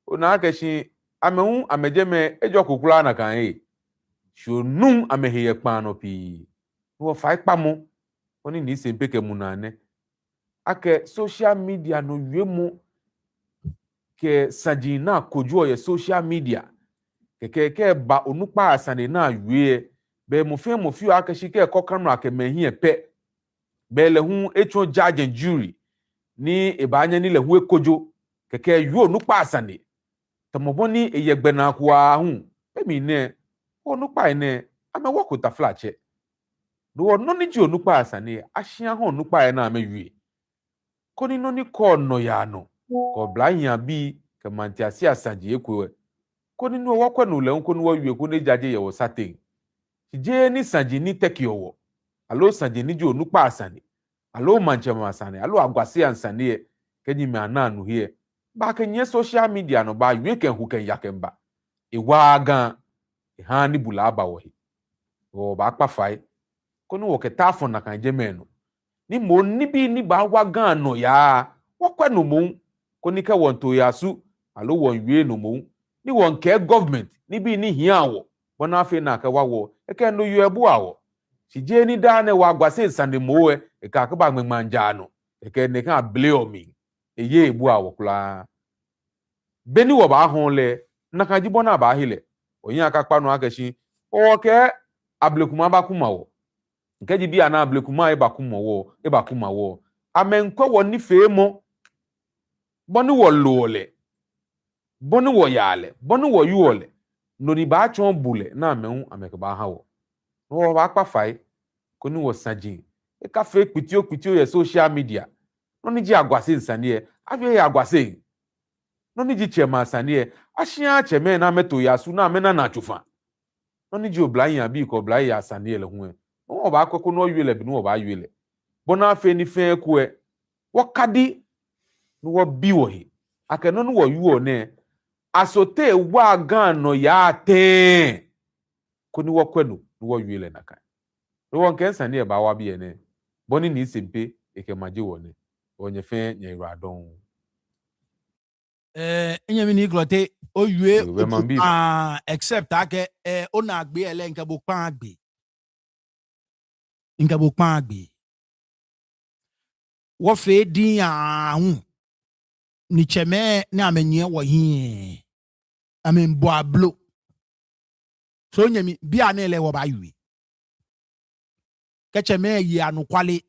[SPEAKER 3] o na ke shi amehu amejeme ejo kokura na kan shonum amehe ye pano pi wo fa ipa mo oni ni Sempe ke mu na ne ake social media no wie mo ke sajina koju ye social media ke ba onupa asane na wie be mo fi ake shi ke kokran no ake mehi epe be le hu echo judge and jury ni ebanya ni le hu ekojo keke yu onupa asane tomoboni eyegbe na kwa hu emi ne onupa ene ame wokota flache do no ni ji onupa asane ahia ho onupa na ame wie koni no ni ko no ya no ko blanya bi ke mantiasi asaje ekwe koni no wokwa no le nko no wie ko ne judge ye wo satin je ni sanje ni tekiowo alo sanje ni ji onupa asane alo manchema asane alo agwase ansane kenyi me ananu here ba kenye social media no ba yue ken hu ken yakemba ewaga ha ni bulaba wo hi o ba kpafai kono wo ketafo na kan jemeno ni mo ni bi ni ba waga no ya wokwa no mo koni ke won to yasu alo won yue no mo ni won ke government ni bi ni hia wo bona afi na ka wawo eke no yu ebu awo si je ni da ne wa gwase sande mowe e ka ka ba mmanja no e ke ne ka blame eye ebu awo kula beni wo ba hon le na ka jibo na ba hile oyin aka pa no akashi o ke ablekuma ba kuma wo nke ji bia na ablekuma e ba kuma wo amenkwa wo ni femo boni wo lole boni wo yale boni wo yuole no ni ba chon bule na mehu ameke ba hawo no ba pa fai ko ni wo sajin e ka fe pitio ye social media no ni ji agwase nsane e afie ye agwase no ni ji chema nsane e ahia cheme na meto ya su na amena na chufa no ni ji oblayin abi ko oblayin asane le hu e no ba akoko no yele bi no ba yele bona fe ni fe ku e wo kadi no wo bi wo he akeno no wo yu ne asote wa gan no ya ten ko ni wo kwenu no wo yele na kan no won ken sane e ba wa bi ne boni ni Sempe eke maje wo ne onye fe nya iradon
[SPEAKER 1] Enyemi ni glote oyue
[SPEAKER 3] we man bi
[SPEAKER 1] except ake ona agbe ele nke bo pan agbe nke bo pan agbe wo fe din ahun ni cheme ni amenye wo hin amen bo ablo so nyemi bia na ele wo ba yue ke cheme yi anu kwale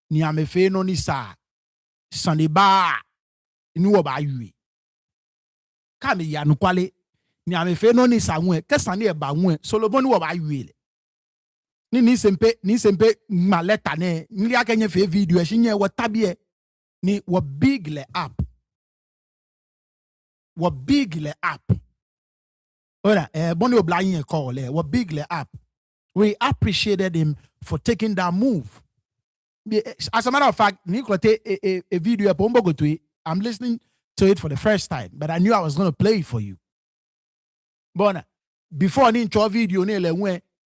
[SPEAKER 1] ni amefe no ni sa sande ba ni wo ba yue ka me yi anu kwale ni amefe no ni sa nwe ke sande e ba nwe solobo ni wo ba yue ni Sempe ma leta ne nri akenye fe video shinye wo tabie ni wo big le up ora boni oblayin Korle wo big le up. We appreciated him for taking that move. As a matter of fact, a video I'm listening to it for the first time, but I knew I was going to play it for you. But before I intro video,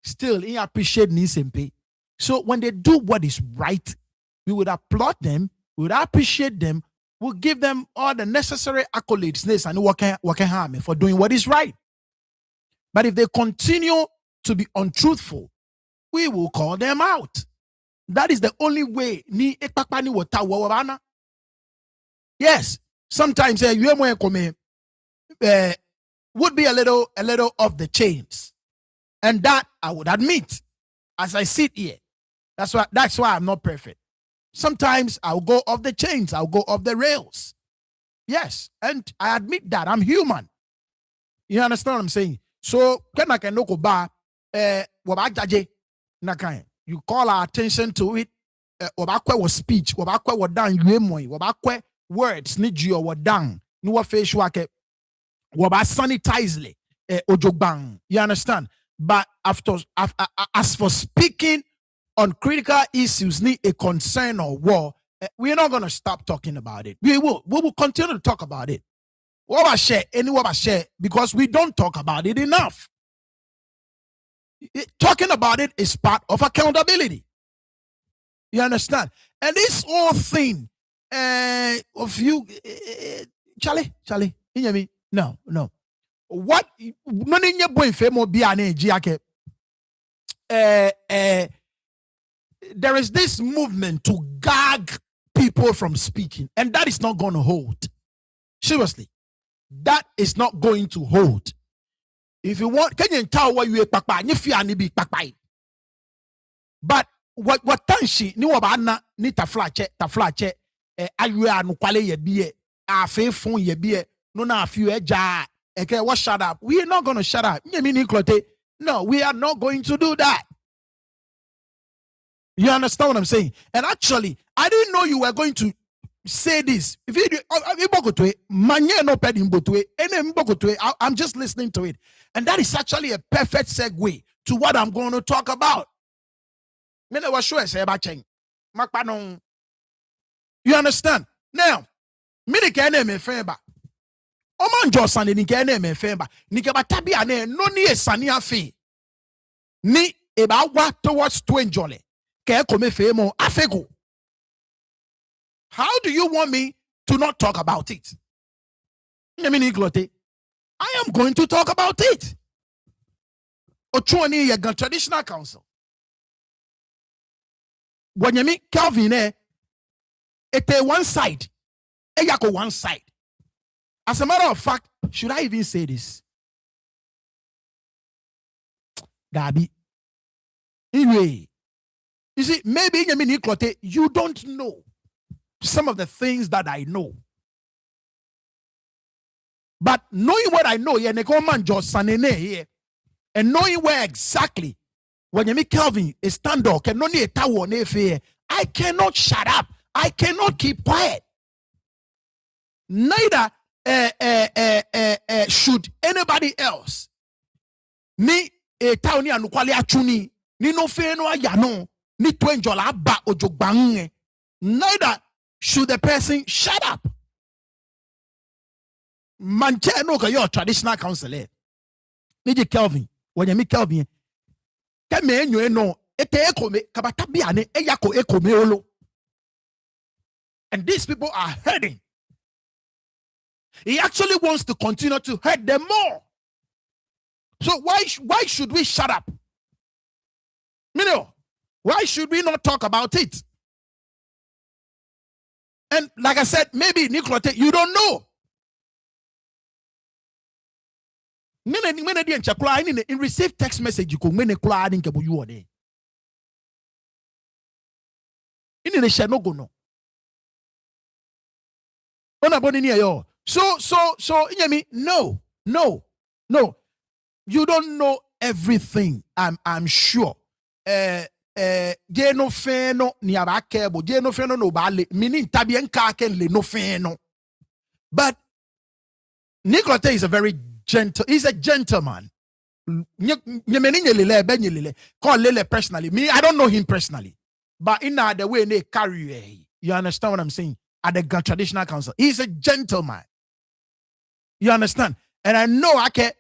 [SPEAKER 1] still he appreciate Sempe. So when they do what is right, we would applaud them, we would appreciate them, we'll give them all the necessary accolades and working hard for doing what is right. But if they continue to be untruthful, we will call them out. That is the only way. Yes, sometimes would be a little off the chains, and that I would admit as I sit here. That's why I'm not perfect. Sometimes I'll go off the chains, I'll go off the rails. Yes, and I admit that I'm human. You understand what I'm saying? So you call our attention to it. Was speech, was done, words need you or down. No face wake sanitizely ojogbang. You understand? But as for speaking on critical issues, need a concern or war, we're not gonna stop talking about it. We will continue to talk about it. Because we don't talk about it enough. Talking about it is part of accountability. You understand? And this whole thing of you, Charlie, you hear me? No. What? There is this movement to gag people from speaking, and that is not going to hold. Seriously. That is not going to hold. If you want, can you tell what you are if you are be but what tanshi ni wabana ni taflache ayua no kwale ye bie afi fun ye bie no na afi eja eke what shut up. We are not going to shut up. No, we are not going to do that. You understand what I'm saying? And actually, I didn't know you were going to say this. If I'm just listening to it. And that is actually a perfect segue to what I'm going to talk about. You understand? Now, me kene me femba. Oman Josan ni kene me femba. Ni ke batabi ane no ni esani afi. Ni eba wa towards to enjoy. Ke kome femo afego. How do you want me to not talk about it? I am going to talk about it. Ochuani yagan traditional council. When you meet Calvin, it's one side. Eyako one side. As a matter of fact, should I even say this? Dabi. Anyway, you see, maybe you don't know some of the things that I know. But knowing what I know, yeah, man just sanene here, and knowing where exactly when you meet Calvin is stand up, can only a tower I cannot shut up. I cannot keep quiet. Neither should anybody else. Ni a town ni anukwali achuni ni no fe no ayano ni twenjola ba ojogbange. Neither should the person shut up. Manche no ka your traditional counselor. Niji Kelvin, when you meet Kelvin, keme enyo no ete ekome kabatabi ane eyako ekome olo. And these people are hurting. He actually wants to continue to hurt them more. So why should we shut up? You know, why should we not talk about it? And like I said, maybe Nicolate, you don't know. In receive text message you could mene kula adin kebu you ode. In the share no go no. So no. You don't know everything. I'm sure. No feno ni abakebo. No feno no bale. Meaning tabien kaken le no feno. But Nicolate is a very gentle. He's a gentleman. Call Lele personally. Me, I don't know him personally. But in the way they carry, you understand what I'm saying? At the traditional council, he's a gentleman. You understand? And I know I can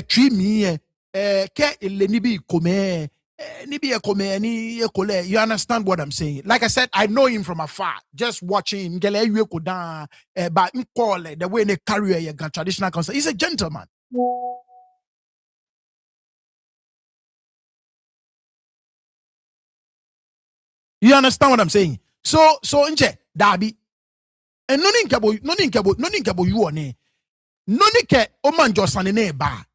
[SPEAKER 1] treat me you understand what I'm saying? Like I said, I know him from afar. Just watching but in Korle, the way they carry a traditional council, he's a gentleman. You understand what I'm saying? So inche dabi. And no ninkabo you one. No nike omanjo sanene ba.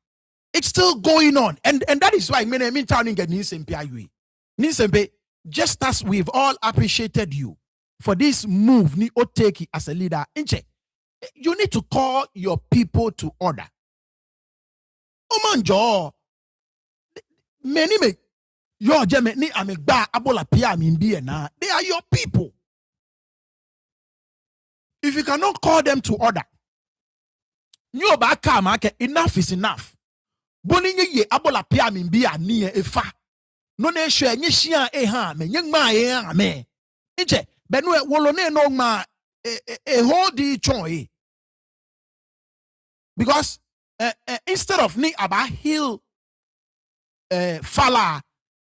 [SPEAKER 1] It's still going on. And that is why mean turning get Sempe, just as we've all appreciated you for this move ni oteki as a leader, inche, you need to call your people to order. Omanjo many me your jeme ni amegba abola pia mimbi na they are your people. If you cannot call them to order, enough is enough. Boninye ye abola pia mimbi ni efa. No ne share nye shia me nyengma ame. Inche benue wolone no ma hold the choi. Because instead of ni aba heal fala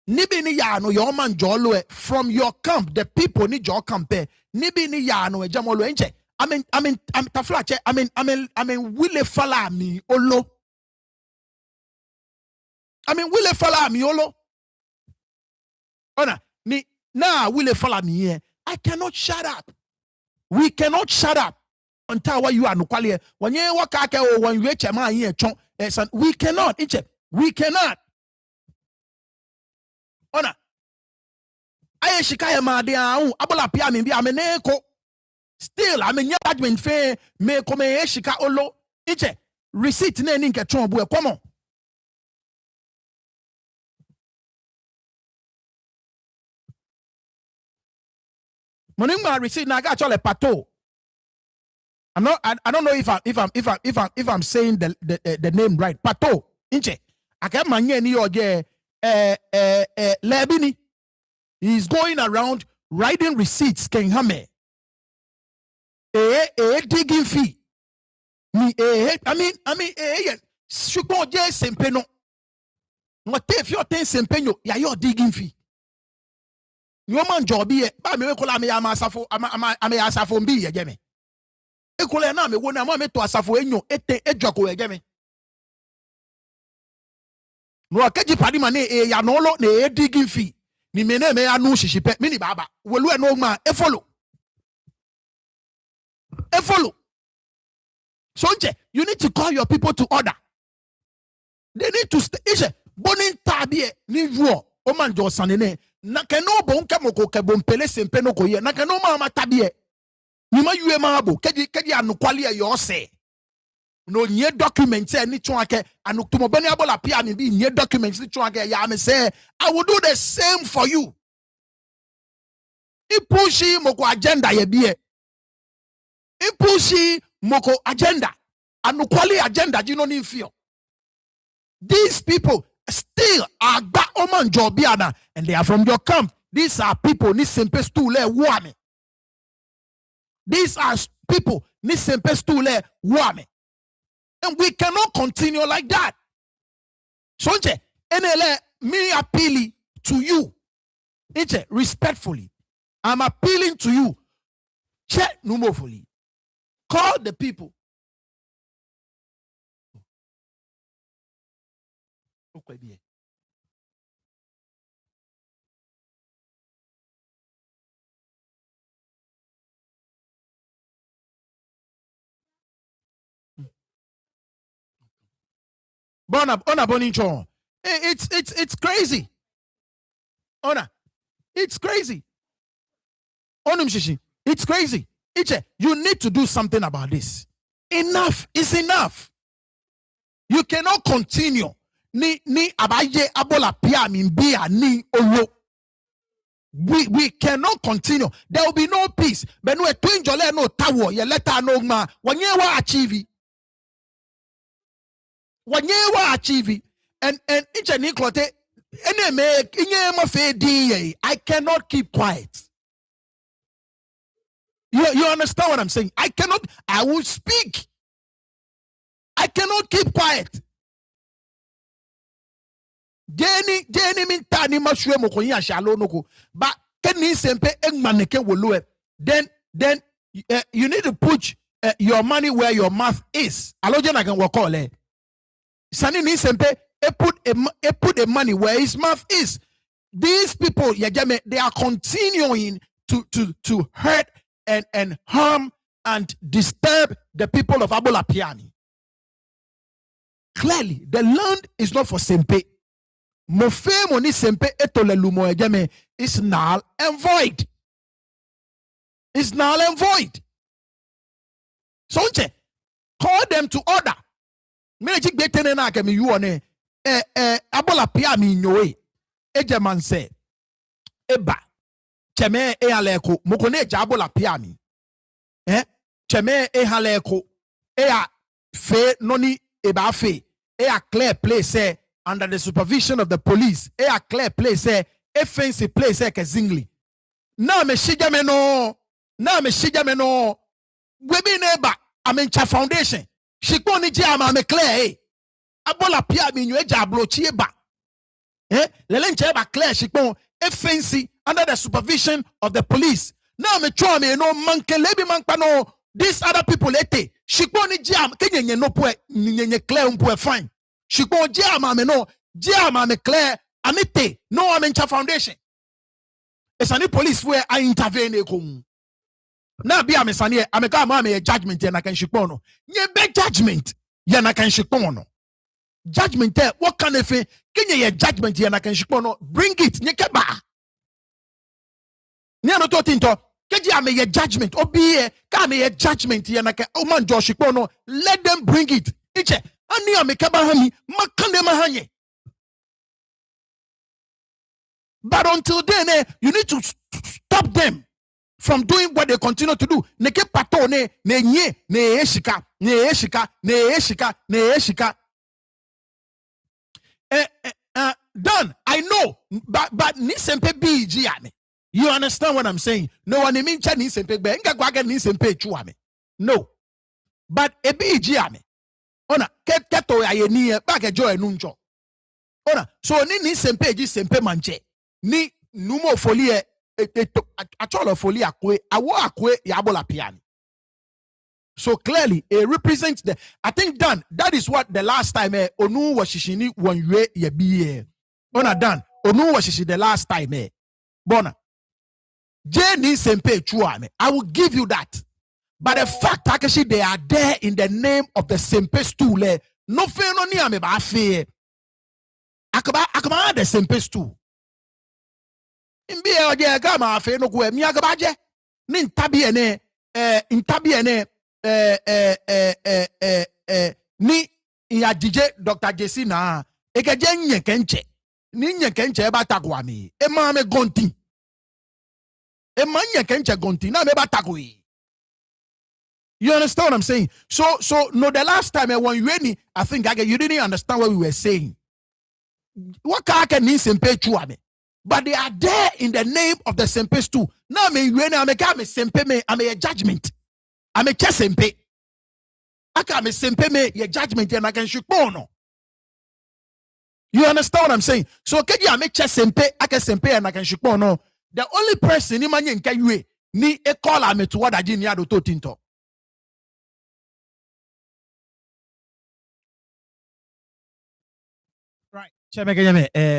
[SPEAKER 1] nibi ni ya no your man jolo from your camp, the people ni your camp nibi ni ya no jamolo inche. I mean taflache I mean wile fala mi olo. Wile fala mi olo. Ona ni na wile fala mi here. I cannot shut up. We cannot shut up until what you are no quality. When you walk out or when you reach a man here, we cannot. We cannot. Ona aye shikaya ma de abola pia mi bi ameneko. Still, judgment fe me come shika olo. Inche receipt ne ninke chombu come on. Moningma receipt na ga chole pato. I don't know if I'm saying the name right. Pato inche ake manye ni oje lebini. He's going around writing receipts ken hame. Digging fee. I mean, Shuko J Sempe no. What if you're 10 Sempe no, ya your digging fee. Your man job here, but me call me amasafo, ame asafo mbi ye geme. E kole na me wona ma me to asafo enyo ete ejwako ye geme. No akaji padi mane ya no lo na digging fee. Ni me na me anu shishipe, mini baba. Welu no ma e follow. Follow. So you need to call your people to order. They need to stay. Bonin tabie ni vuo. Oman jo sanene. Na keno bon kamoko ke bon pele sempe no koye. Na keno mama tabie. Nima yue mabo kedi anukwali e yo say. No nye documents ni chwake anukumo beni abola pia mi bi nye documents ni chwake ya me say I will do the same for you. Ipushi moko agenda ye biye. Ipushi moko agenda. Anukwali agenda you no need feel. These people still are back oman jobiana and they are from your camp. These are people ni Sempe stool wame. These are people ni Sempe stool wame. And we cannot continue like that. So NLA me appealing to you. Respectfully. I'm appealing to you. Check Nuumo fully. Call the people. Okay, it's crazy. Ona, it's crazy. It's crazy. You need to do something about this. Enough is enough. You cannot continue. Ni abaye abola pia mimbia ni olo. We cannot continue. There will be no peace. But no twin jole no tawo ye leta no ma wanyewa achieve. Wanyewa achieve. And each and iklote I cannot keep quiet. You understand what I'm saying? I will speak. I cannot keep quiet. But then you need to put your money where your mouth is. Sani ni Sempe put the money where his mouth is. These people, they are continuing to hurt and harm and disturb the people of Abola Piani. Clearly, the land is not for Sempe. Mofe moni Sempe etole lumo ejeme is null and void. It's null and void. So call them to order. Minejik betene na kemi yuone Abola Piani nyoe ejeman se eba cheme haleko mokone Abola Piani cheme haleko fe noni eba fe clear place under the supervision of the police clear place fancy place kezingli na me shija me no webi neba amencha foundation shikoni je ama me clear Abola Piani nyo ablochi eba lelenche eba clear shikon fancy under the supervision of the police. Now me try me no manke lebi mankpa no these other people ete shikoni jam kenye no pwe nyenye clear mpwe fine. Shikon jam me no jam me clear amete no amencha foundation. Esani police where I intervene kum. Na bi amesani ameka ma me judgment ya na kan shikon no. Nye be judgment ya na kan shikon no. Judgment what kind of thing kenye ye judgment ya na kan shikon no bring it nye keba. Nyano to tinto keji ame ye judgment obiye ka ame ye judgment ye na ke o man Josh no let them bring it iche ani ame kaba hani makande mahanye. But until then you need to stop them from doing what they continue to do. Neke pato ne nye ne eshika done. I know but ni sempe biji ame. You understand what I'm saying? No one mean Chinese Sempe be nga gwaga ni Sempe chuame. No. But e bi jiame. Ona keto ya ni ba ke joy nunjo. Ona so ni Sempe ji Sempe manche. Ni Nuumo folie actual folie akwe awo akwe ya Abola Piani. So clearly it represents the I think done that is what the last time onu washishini wanwe ye biye. Ona done onu washishi the last time Bona Jenny Sempe chuame. I will give you that. But the fact actually they are there in the name of the Sempe stool. No fe no ni ame ba fe. Akaba the Sempe stool. Imbi e oje ga ma fe no ko mi agaba je. Ni ntabi ene intabiene ni ya DJ Dr. JC na ekeje nye kenche ni nye kenche eba takwa mi ema me gonti ema nye kenche gonti na me ba takwi. You understand what I'm saying? So no, the last time when you any, I think you didn't understand what we were saying. What can mean Sempe chuame? But they are there in the name of the Sempe stool. Now me when I'm a Sempe me, I'm a judgment. I'm a Sempe. I can me Sempe me your judgment and I can shoot no. You understand what I'm saying? So can you make Sempe? I can Sempe and I can shoot no. The only person in my can you ni e call me to what I didn't yado to tinto. Right.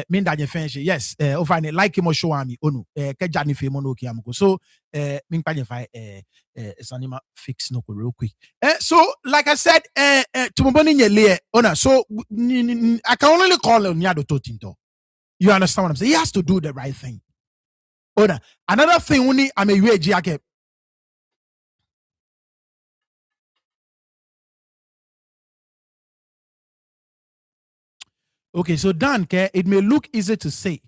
[SPEAKER 1] Minda je yes ofane like mo show ami onu keja ni fe mo no kiamko so min pa je fa sanima fix no real quick so like I said to mo boni nyele ona so I can only call on Nyado Totinto. You understand what I'm saying? He has to do the right thing. Ona another thing uni am a weji ake. Okay, so Dan, it may look easy to say,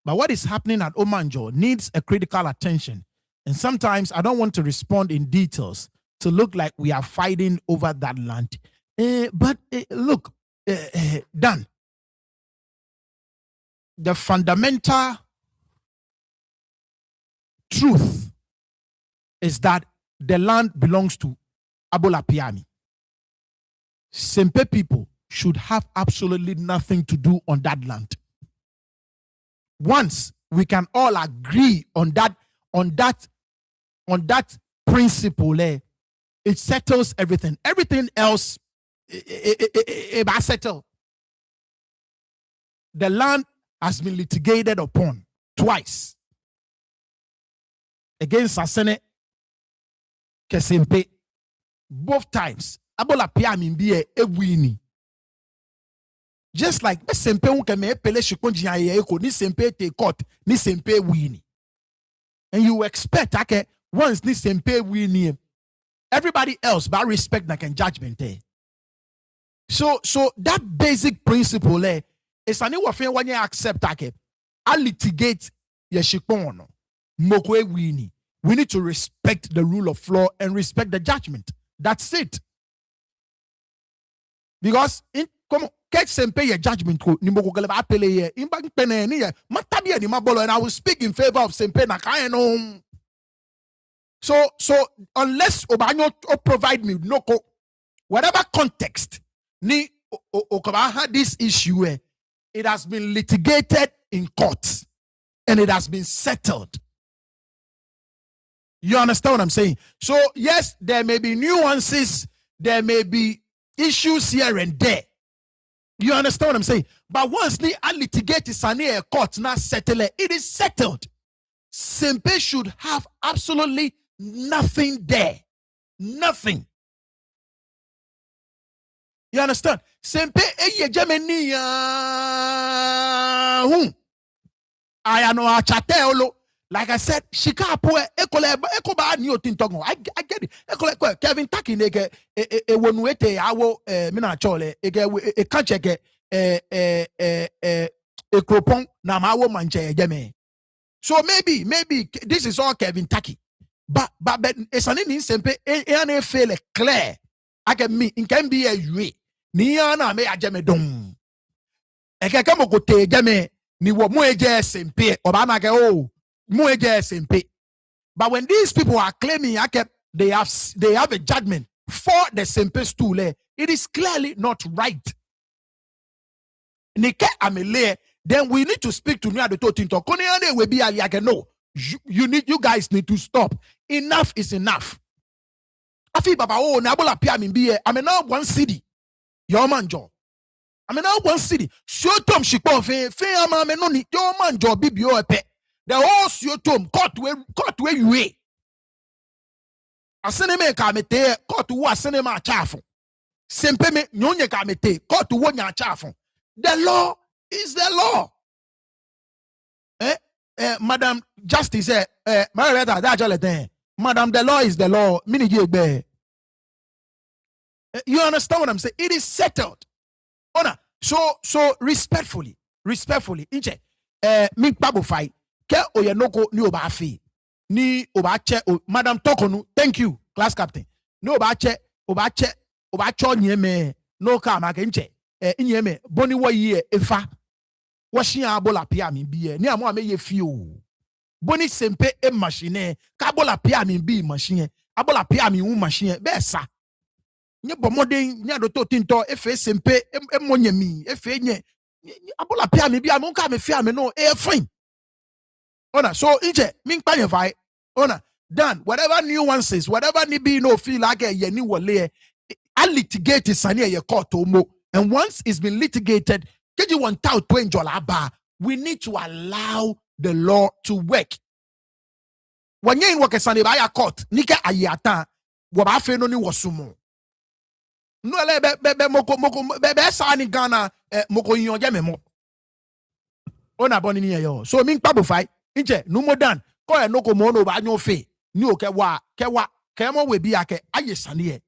[SPEAKER 1] but what is happening at Omanjo needs a critical attention. And sometimes I don't want to respond in details to look like we are fighting over that land. But look, Dan, the fundamental truth is that the land belongs to Abola Piami. Sempe people should have absolutely nothing to do on that land. Once we can all agree on that principle, it settles everything. Everything else, it settle. The land has been litigated upon twice against Sasene Kesempe. Both times, Abola Piami be a winning. Just like the Sempe unke me pele shikonji ya eko ni Sempe te court ni Sempe wini. And you expect okay once ni Sempe wini everybody else by respect na can judgment eh. So that basic principle is ani wafen wanye accept okay I litigate ye shikon mokwe wini. We need to respect the rule of law and respect the judgment. That's it. Because in come Kek Sempe your judgment ko ni moko galeba apele ye imbang pene ni ye matabia ni mabolo and I will speak in favor of Sempe na kae no. So unless Obanyo provide me no whatever context ni okaba had this issue it has been litigated in court and it has been settled. You understand what I'm saying? So yes, there may be nuances, there may be issues here and there. You understand what I'm saying? But once they litigate is a court now settle it is settled. Sempe should have absolutely nothing there. Nothing. You understand? Sempe eye Germany I know a chateolo. Like I said, Chicago, Ekoba, New Tintongo. I get it. Kevin Taki, nege, one wete, I will, Mina Chole, a kancheke, a cropon, Namawo Manche, Yeme. So maybe this is all Kevin Taki. But it's an in Sempe, and feel clear. I can me, it can be a way. Niana me a Jamedon. I can come go te Jame, ni wo moeje Sempe, Obama go. But when these people are claiming they have a judgment for the Sempe stool, it is clearly not right. Then we need to speak to Nuado Totinto. Will be like no. You guys need to stop. Enough is enough. I feel Baba Nabola Piamin be I'm now one city. Your man Joe. I'm now one city. So Tom Shikon fe amame no ni your man Joe bibio epe. The whole Siotom court where you way. A cinema kamete, court to what cinema chaffon. Sempe me nyonya kamete, court to one ya chaffon. The law is the law. Madam Justice, Marietta, Madam, the law is the law. Mini bear. You understand what I'm saying? It is settled. Ona. So respectfully. Inche. Me babu fight. Ke oyenoko ni obafi. Ni obache. Madam Tokonu. Thank you, class captain. No obache nyeme. No kama kenche. Nyeme. Boni wa ye efa. Washi abola pia mi biye. Ni amo ame ye fiyo. Boni sempe e machine. Kabola pia mi bi machine. Abola pia mi u machine. Besa. Nye bomoden nya doto tinto efe sempe emonyemi efe nye abola pia me bia monka me fia me no fine. Ona so inje min kpanye vai. Ona done whatever nuances whatever ni be no feel like ye ni wole I litigate sani ye court omo, and once it's been litigated keji 1,000 $20 we need to allow the law to work. Wanye in work sani ba ya court nika ayata wo ba fe no ni wosumo. No le be moko be sani Ghana moko yonje memo. Ona boni ni yo. So min kpabo fai inche numo dan ko e noko mo no ba nyo fe ni o kewa kemo we bi ake aye sani e.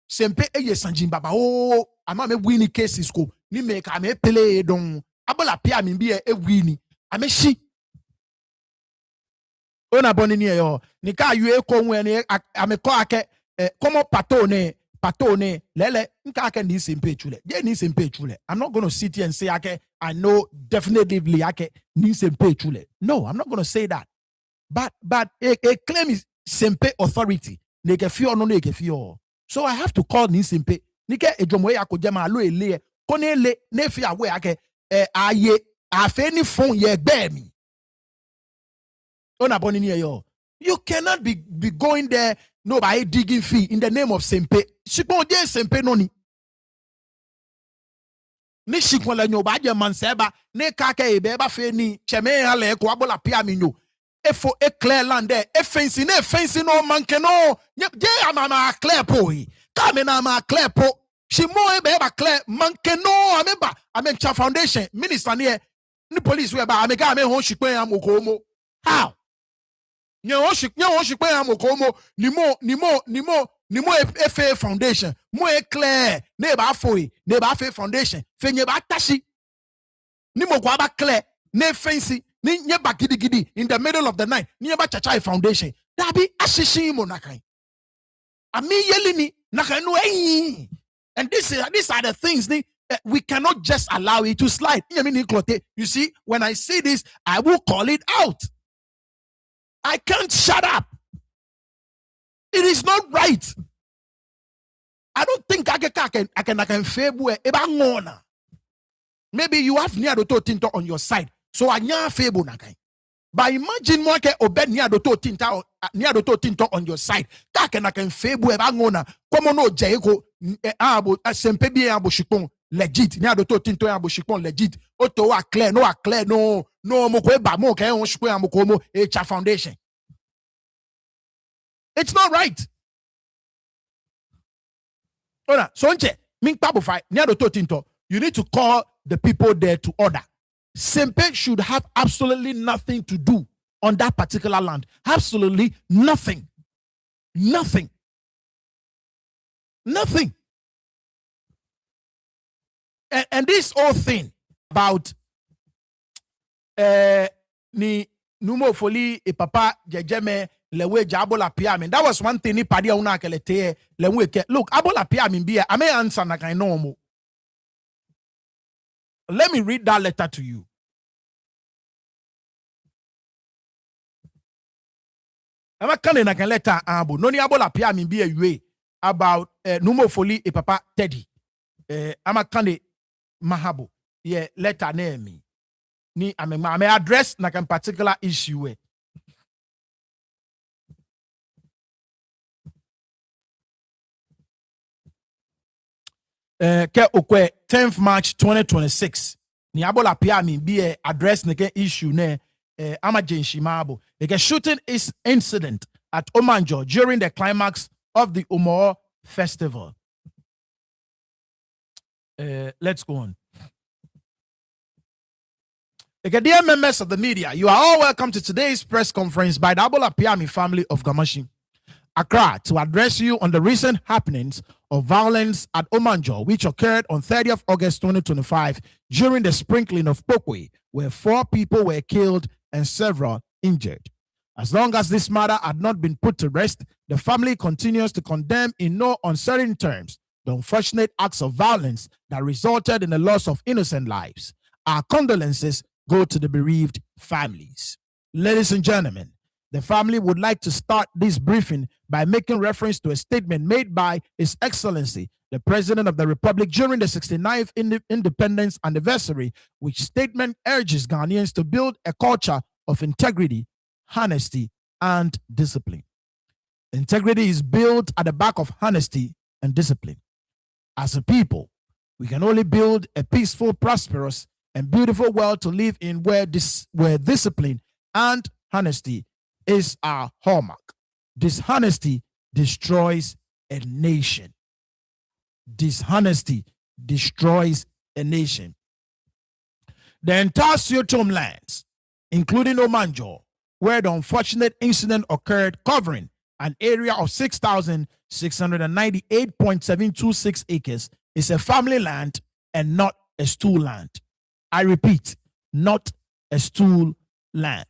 [SPEAKER 1] Sempe eye sanjin baba o ama me wini cases ko ni me ka me pele don abola pia mi bi e wini ame shi. Ona boni ni yo ni ka yu e ko nwe ni ame ko ake komo patone lele nka ake ni sempe chule je ni sempe chule. I'm not going to sit here and say ake I know definitively ake ni sempe chule. No, I'm not going to say that, but a claim is sempe authority neke fio no neke fio. So I have to call ni sempe nike ejomo ya ko jema lo ele ko ne le ne fi awe ake aye afe ni fon ye gbe mi. Ona boni ni yo. You cannot be going there no by digging fee in the name of Sempe. Shikon je Sempe no ni. Ni shikon la nyo ba je manseba ne kake ebe ba fe ni cheme hale ko abola pia mi nyo. Efo e clear land there. E fancy no manke no. Je amama clear po yi. Kame na ma clear po. Shimo ebe ba clear manke no ameba. Amencha foundation minister ni police we ba ameka ame hon shikwen amokomo. How? Nyo shikwe amokomo nimo FA foundation mo e clear ne ba fe foundation fe nye ba tashi nimo kwa ba clear ne fancy ni nye ba gidi in the middle of the night nye ba chacha foundation that be ashishi mo nakai ami yeli ni nakai no eyi. And these are the things we cannot just allow it to slide. You see, when I see this I will call it out. I can't shut up. It is not right. I don't think I can favor eba ngona. Maybe you have near the tinto on your side. So I nya favor nakai. But imagine mo ke obed near the tinto on your side. I can favor eba ngona. Komo no jeko abo sempe bi abo shipon legit. Near the tinto abo shipon legit. Oto wa clear no mo ko eba mo ke on shipon abo komo echa foundation. It's not right. So you need to call the people there to order. Sempe should have absolutely nothing to do on that particular land. Absolutely nothing. Nothing. And this whole thing about ni numo foli e papa jejeme lewe jabola pia. That was one thing ni padia una kelete lewe ke. Look, abola pia bia. I may answer na kai normal. Let me read that letter to you. I'm kane na kan letter abo. No ni abola pia bia yue about numo foli e papa Teddy. I'm kane mahabo. Yeah, letter name ni I may address na kan particular issue. Ke okwe 10th March 2026 ni abola pia mi be address neke issue ne emergency mabo the shooting is incident at Omanjo during the climax of the Nuumo festival. Let's go on. Dear members of the media, you are all welcome to today's press conference by the Abola Piami family of Gamashi. Accra to address you on the recent happenings of violence at Omanjo, which occurred on 30th August 2025 during the sprinkling of Pokwe, where 4 people were killed and several injured. As long as this matter had not been put to rest, the family continues to condemn in no uncertain terms the unfortunate acts of violence that resulted in the loss of innocent lives. Our condolences go to the bereaved families. Ladies and gentlemen, the family would like to start this briefing by making reference to a statement made by His Excellency, the President of the Republic during the 69th Independence Anniversary, which statement urges Ghanaians to build a culture of integrity, honesty, and discipline. Integrity is built at the back of honesty and discipline. As a people, we can only build a peaceful, prosperous, and beautiful world to live in where discipline and honesty is our hallmark. Dishonesty destroys a nation. Dishonesty destroys a nation. The entire Siotom lands, including Omanjo, where the unfortunate incident occurred, covering an area of 6,698.726 acres, is a family land and not a stool land. I repeat, not a stool land.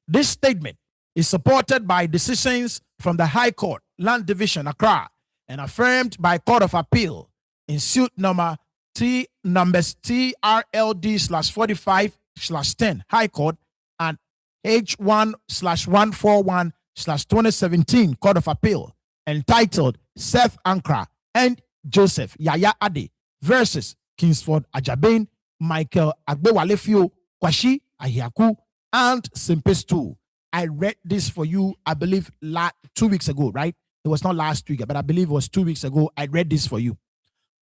[SPEAKER 1] This statement is supported by decisions from the High Court, Land Division, Accra, and affirmed by Court of Appeal in suit numbers TRLD/45/10 High Court and H1/141/2017 Court of Appeal, entitled Seth Ankra and Joseph Yaya Ade versus Kingsford Ajabin, Michael Agbewalefio, Kwashi Ahiaku, and Sempe stool. I read this for you, I believe, 2 weeks ago, right? It was not last week, but I believe it was 2 weeks ago. I read this for you.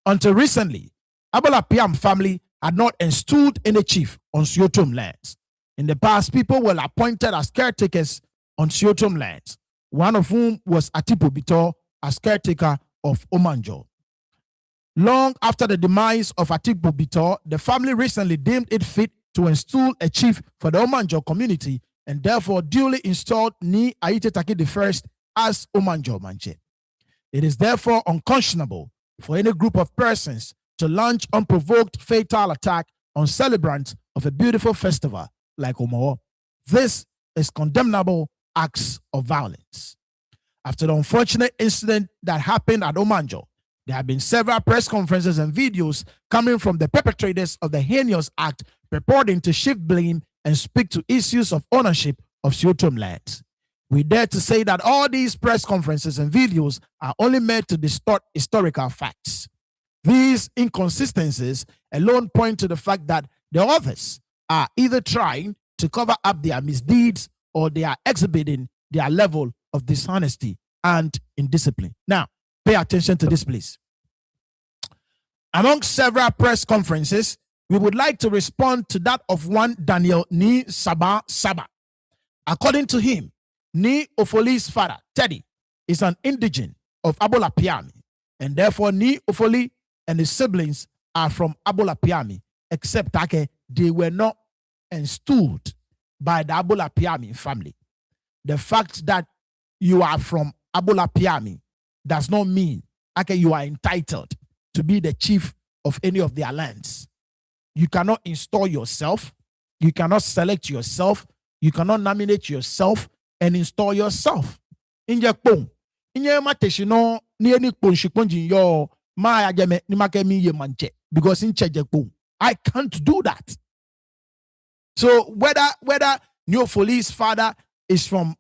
[SPEAKER 1] Until recently, Abolapiam family had not installed any chief on Siotom lands. In the past, people were appointed as caretakers on Siotom lands, one of whom was Atipo Bito as caretaker of Omanjo. Long after the demise of Atipo Bito, the family recently deemed it fit to install a chief for the Omanjo community and therefore duly installed Nuumo Ayitey Cobblah as Omanjo Manche. It is therefore unconscionable for any group of persons to launch unprovoked fatal attack on celebrants of a beautiful festival like Omo. This is condemnable acts of violence. After the unfortunate incident that happened at Omanjo, there have been several press conferences and videos coming from the perpetrators of the heinous act purporting to shift blame and speak to issues of ownership of Siotom lands. We dare to say that all these press conferences and videos are only meant to distort historical facts. These inconsistencies alone point to the fact that the authors are either trying to cover up their misdeeds or they are exhibiting their level of dishonesty and indiscipline. Now, pay attention to this, please. Among several press conferences, we would like to respond to that of one Daniel Ni Saba Saba. According to him, Ni Ofoli's father, Teddy, is an indigene of Abolapiami, and therefore Ni Ofoli and his siblings are from Abolapiami, except that they were not installed by the Abolapiami family. The fact that you are from Abolapiami does not mean you are entitled to be the chief of any of their lands. You cannot install yourself. You cannot select yourself. You cannot nominate yourself and install yourself. In your pong, in your mateshino, near ni ponjiponji yo ma ajame ni makemi ye manche because in cheje pong. I can't do that. So whether Neofoli's father is from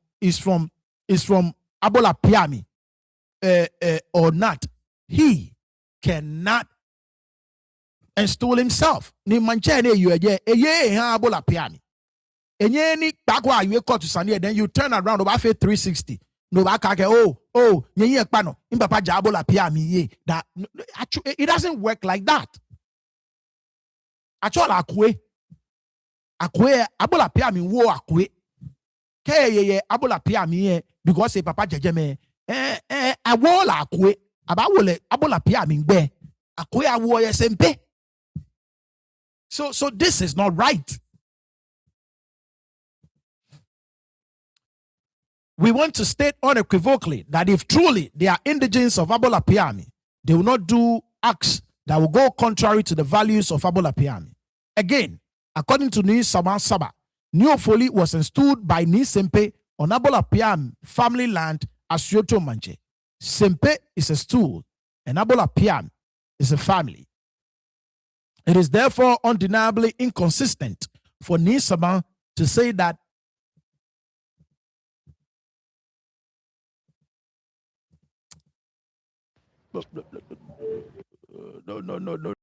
[SPEAKER 1] Abolapiami or not, he cannot install himself. Ni manche ne you eye ha Abolapiami. Enye ni bakwa you cut to Sani, then you turn around over 360. No bakake nyenye pano impapa ja Abolapiami ye. That actually it doesn't work like that. Actually akwe Abolapiami wo akwe. Ke Abolapiami ye because say papa jejeme awola akwe abawole Abolapiami ngbe akwe awo ye Sempe. So this is not right. we want to state unequivocally that if truly they are indigents of Abolapiami, they will not do acts that will go contrary to the values of Abolapiami. Again, according to Ni Sama Saba, Niofoli was installed by Ni Sempe on Abolapiam family land as Yoto Manche. Sempe is a stool and Abolapiam is a family. It is therefore undeniably inconsistent for Ni Sama to say that no.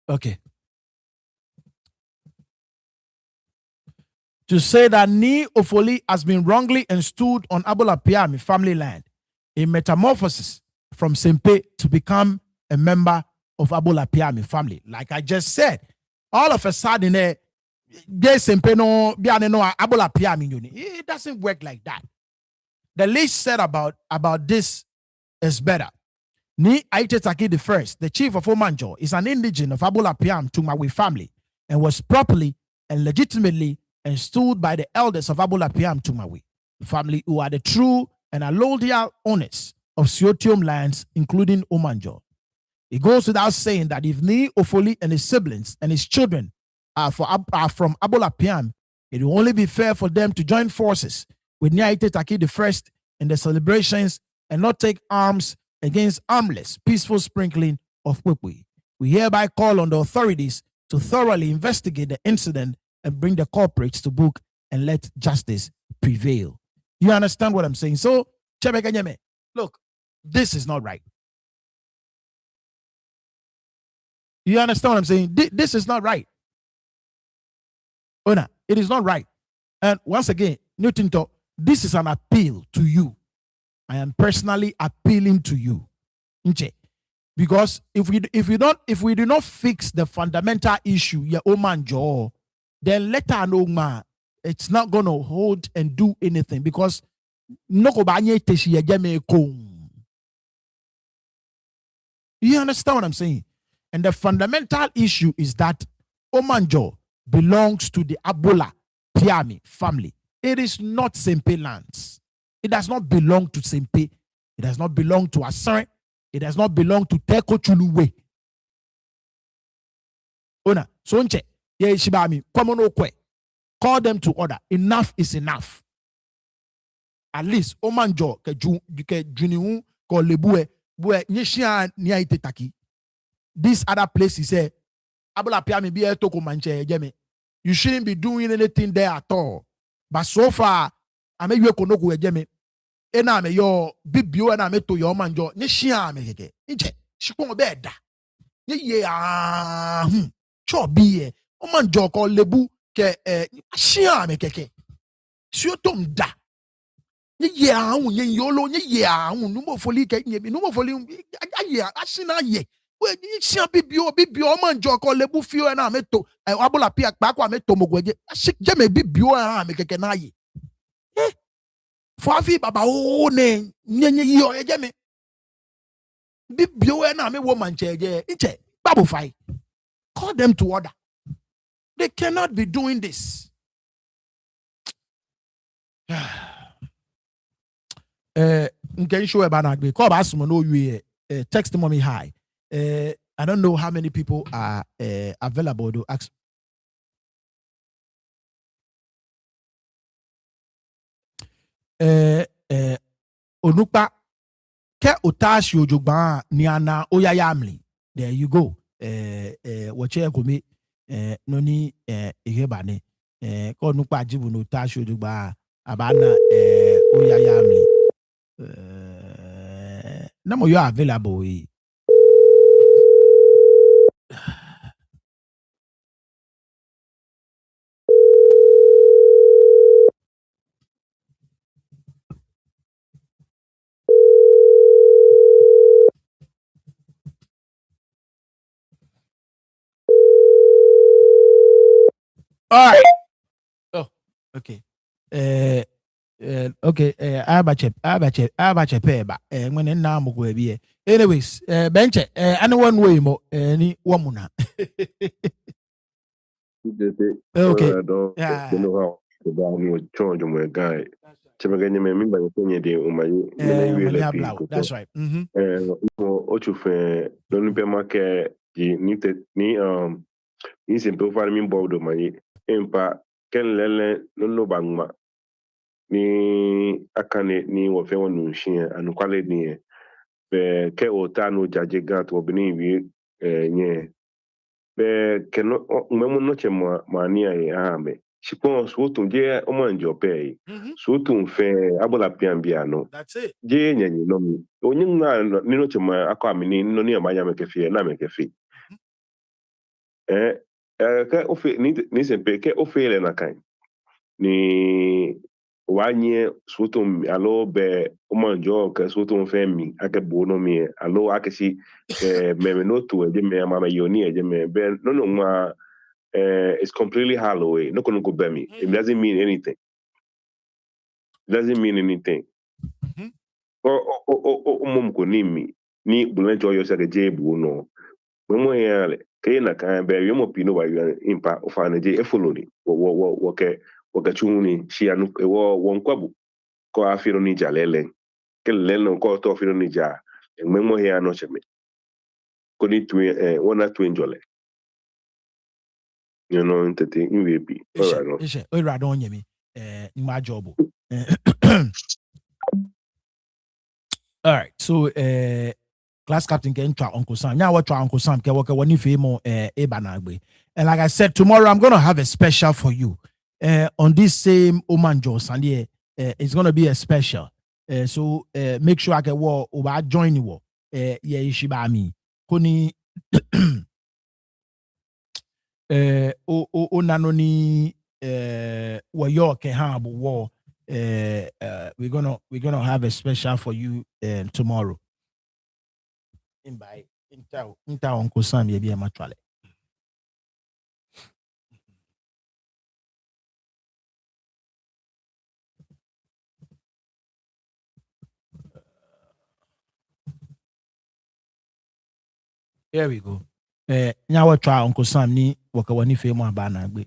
[SPEAKER 1] Okay. To say that Ni Ofoli has been wrongly installed on Abolapiami family land, a metamorphosis from Sempe to become a member of Abolapiami family. Like I just said, all of a sudden, Sempe no Abolapiami, it doesn't work like that. The least said about this is better. Ni Ayitey the First, the chief of Omanjo, is an indigent of Abolapiam Tumawi family and was properly and legitimately installed by the elders of Abolapiam Tumawi family, who are the true and allodial owners of Siotium lands, including Omanjo. It goes without saying that if Ni Ofoli and his siblings and his children are from Abolapiam, it will only be fair for them to join forces with Ni Ayitey the First in the celebrations and not take arms against armless, peaceful sprinkling of Pupui. We hereby call on the authorities to thoroughly investigate the incident and bring the culprits to book and let justice prevail. You understand what I'm saying? So, look, this is not right. You understand what I'm saying? This is not right. Ona, it is not right. And once again, Newton, this is an appeal to you. I am personally appealing to you. Because if we do not fix the fundamental issue, then later on, it's not gonna hold and do anything because you understand what I'm saying? And the fundamental issue is that Omanjo belongs to the Abola Piami family. It is not Sempe lands. It does not belong to Sempe. It does not belong to Asare. It does not belong to Teko Chuluwe. Ona, so nche, ye shibami, common okwe. Call them to order. Enough is enough. At least, Omanjo, ke juniu, ko lebue, bue, nyeshia ni Ayitey taki. This other place is a Abola Piami bi toko manche jeme. You shouldn't be doing anything there at all. But so far, I may you konoku jeme. Ena me yo bibio ena me to yo manjo ne shia me keke nche shikon be da ye ye cho bi o manjo ko lebu ke shia me keke sio tom da ye ye ye yolo ye numo foli ke ye numo foli aye asina ye we shia bibio o manjo ko lebu fio ena me to Abola Pia pa kwa me to mogwe je me bibio ena me keke na ye Fafi baba o ne nyenye yo ejeme bibio na me woman cheje iche babu fai. Call them to order. They cannot be doing this. Nken show eba be call bass no you text mommy hi. I don't know how many people are available to ask. Onupa ke otashi ojogba niana oyayamli. There you go. Wache komi noni ihebane. Ko onupa jibu no otashi ojogba abana oyayamli. Namo you are available. All right. Oh, okay. Okay. Abache peba. When na mo go bi Anyways, benche, anyone way mo any womuna. Okay. Yeah.
[SPEAKER 4] You know how the charge of my guy. Chemagani member Kenya de Umay,
[SPEAKER 1] That's right.
[SPEAKER 4] Ochufe, don't be make ni Sempe farming board of my empa ken lele no bangma ni akane ni wofe wonu hia anukwale ni be ke ota no jaje gat obini wi nye be keno memo no chema mania ya me shipon suotu je omanjo pay suotu fe abola piambia no
[SPEAKER 1] That's it.
[SPEAKER 4] je nyanyi no mi onye na ni no chema akwa mi no ni amanya mekefie na mekefi ke ofe ni Sempe ke ofele na kan ni wanye suotu alo be omanjo ke suotu fe mi ake bono mi alo akesi me no to e me mama yoni e me be no ma it's completely hollow. No can go by me. It doesn't mean anything. It doesn't mean anything. Mom ko nimi ni bulancho yo sa je bu no. Mo yale kay na kan be yo mo pino ba yo impa o fa na je e follow ni. Wo ke chuni shi anu e wo won kwabu ko afiro ni jalele. Ke lele ko to afiro ni ja. Mo ya no cheme. Ko ni tu wona tu enjole. You know, entity in VP.
[SPEAKER 1] All right, don't you me? My job. All right, so class captain can try Uncle Sam. Now what try Uncle Sam? Can work one if more ebanagbe. And like I said, tomorrow I'm gonna have a special for you. On this same Omanjo Sunday, it's gonna be a special. So make sure I can walk over join you. Yeah, ishiba me. Koni o nanoni wayo ke habo war. We're gonna have a special for you tomorrow. By Inter Uncle Sam ye be a matwale. Here we go. Now we try Uncle Sam ni wakawani femo abana gbe.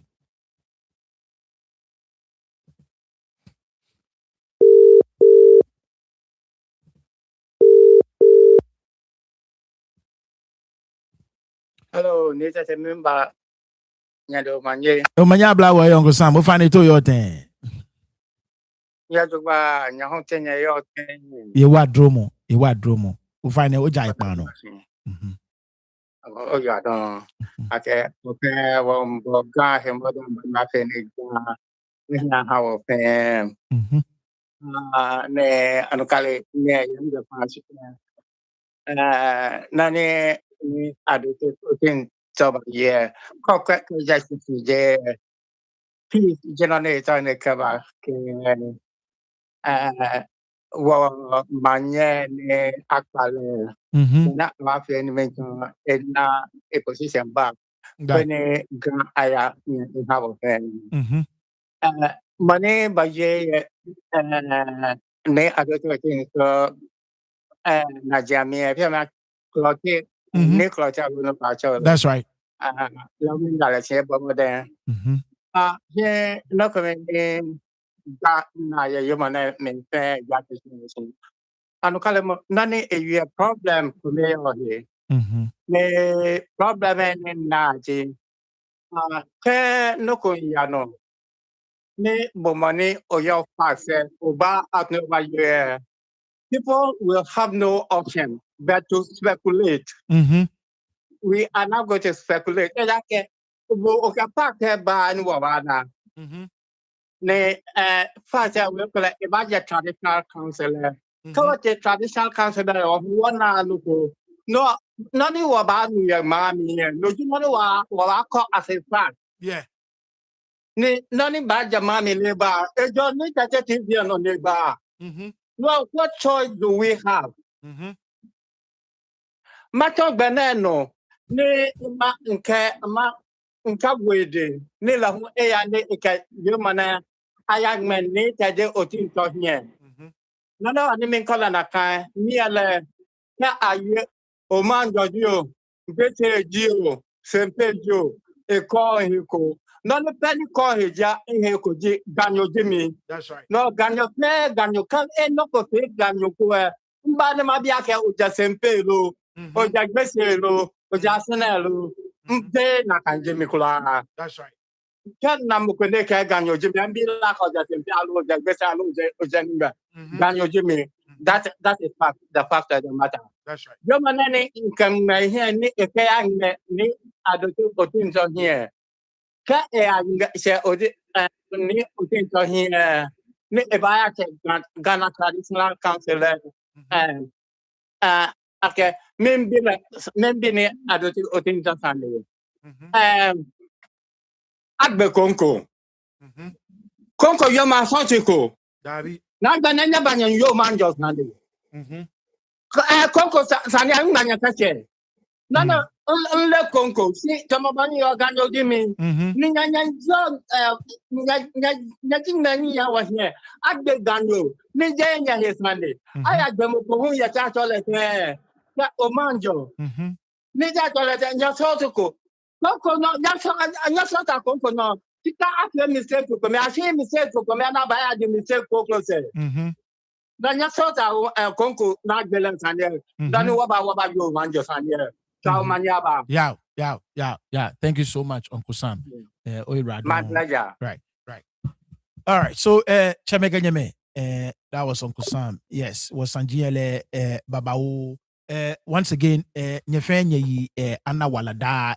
[SPEAKER 5] Hello, Nita member Nyado Manye.
[SPEAKER 1] O manya bla wa Uncle Sam, o find it to your thing.
[SPEAKER 5] Yaduba Nyahotenya yo ten.
[SPEAKER 1] Ye wa dromo. O find it o jai pano.
[SPEAKER 5] Oh, you don't. Okay, Boga, him, nothing. Nina how fam. Ne, Anukali, ne, the past. Nani, I do think so, yeah. Cockrat, just peace, generally, on the cover. Manye ne akpale na mafia ni mention na a position back when gan aya in have fen money baje ne adoto tin so na jamia pia ma clock ne clock no pa cho.
[SPEAKER 1] That's right.
[SPEAKER 5] Lo min dala che bo de ye no comment na ya yomane men fe ya question anukale mo nani a problem for me or here me problem na ji ke no ko ya no ni bomani o ya fase oba at no ba ye people will have no option but to speculate. We are not going to speculate ke o ka pa ke ba ni wa ba na ne fase we ko le ba ya traditional counselor. The traditional counselor of one local. No, none of about your mommy, no, you know what I call as a fact.
[SPEAKER 1] Yeah.
[SPEAKER 5] None about your mommy neighbor. A job need that is here on neighbor. Well, what choice do we have? Mato Beneno, ne ma nka wede, ne la hu eya ne eka yomana ayagmen ne tade otin tohye. No, I didn't call an account nearly ya aye o man jodio bete jio sempe jo e ko hiko no no peli ko heja e ko ji ganyo jimi.
[SPEAKER 1] That's right.
[SPEAKER 5] No ganyo pe ganyo kan e no ko pe ganyo ko e mba ne ma bia ke o ja sempe lo o ja gbese lo o ja sene lo mpe na kan jimi kula.
[SPEAKER 1] That's right.
[SPEAKER 5] Kan na mo ko ne ke ganyo jimi ambi la ko ja sempe alo ja gbese alo o ja nimba ganyo jimi. That is fact, the fact of the matter.
[SPEAKER 1] That's right.
[SPEAKER 5] Yo manene kan na here ni e ke ange ni adoto otin so here. Ka e ange se odi ni otin so here. Ni e ba ya ke Ghana Traditional Council okay membi ni adoto otin so sande. Agbe konko. Konko yo ma sotiko.
[SPEAKER 1] Dari.
[SPEAKER 5] Na gba na nya banyan yo man just sande. Konko sani ang nanya kache. Nana unle konko si tamabani yo ganyo dimi. Ni nya nani ya wahye. Agbe ganyo. Ni jenya hesmande. Aya demo ko ya cha chole te. Ya omanjo. Ni ja chole te nya sotuko. Konko no nya sota konko no. Tika afle mistake ko me ashi mistake ko me na ba ya di mistake ko close. Danya sota konko na gbelen sande dani waba yo manjo sande chao manyaba.
[SPEAKER 1] Yeah. Thank you so much, Uncle Sam.
[SPEAKER 5] My pleasure.
[SPEAKER 1] Right. All right. So Chemeganyeme, that was Uncle Sam. Yes, was Sanjiele Babao. Once again, nyefenye ana walada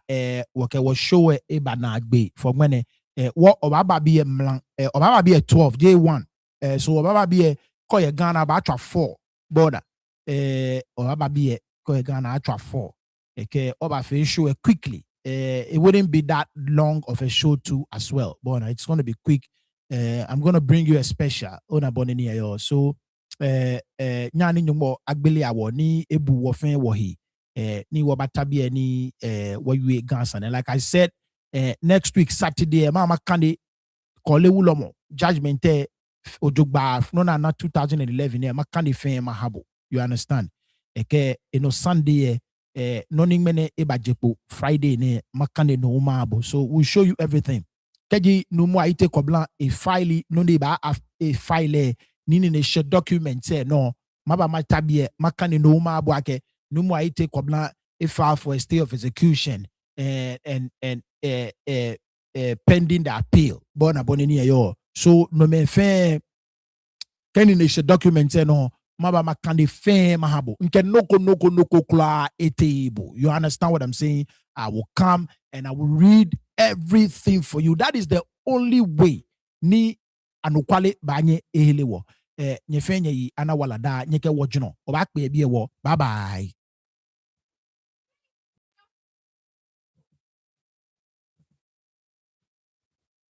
[SPEAKER 1] wake was show bana gbe for when what obaba be mlan obaba be 12 day 1 so obaba be koye Ghana ba 4 border obaba be koye Ghana 4 okay oba fe show quickly it wouldn't be that long of a show too as well but it's going to be quick. I'm going to bring you a special ona bonini ayo so nyani nyumo agbele awo ni ebu wofen wohi ni wabatabi ni wawe gansan. And like I said, next week Saturday mama kandi Korle Wulomo judgment ojogba no na 2011 makandi fen mahabo. You understand? Eke Sunday no mene ebajepo Friday ne makandi no umabo. So we'll show you everything. Keji Nuumo Ayitey Cobblah a file no ba a file nini ne share document no maba matabie makani no umabo ake Nuumo Ayitey Cobblah a file for a stay of execution and pending the appeal. Bona bonini yo. So no me fe keni ne share document no maba makandi fe mahabo. Nke noko kula etebo. You understand what I'm saying? I will come and I will read everything for you. That is the only way ni anukwale banye ehelewo nyefenye yi ana walada nyeke wojuno obakpe bi ewo. Bye bye.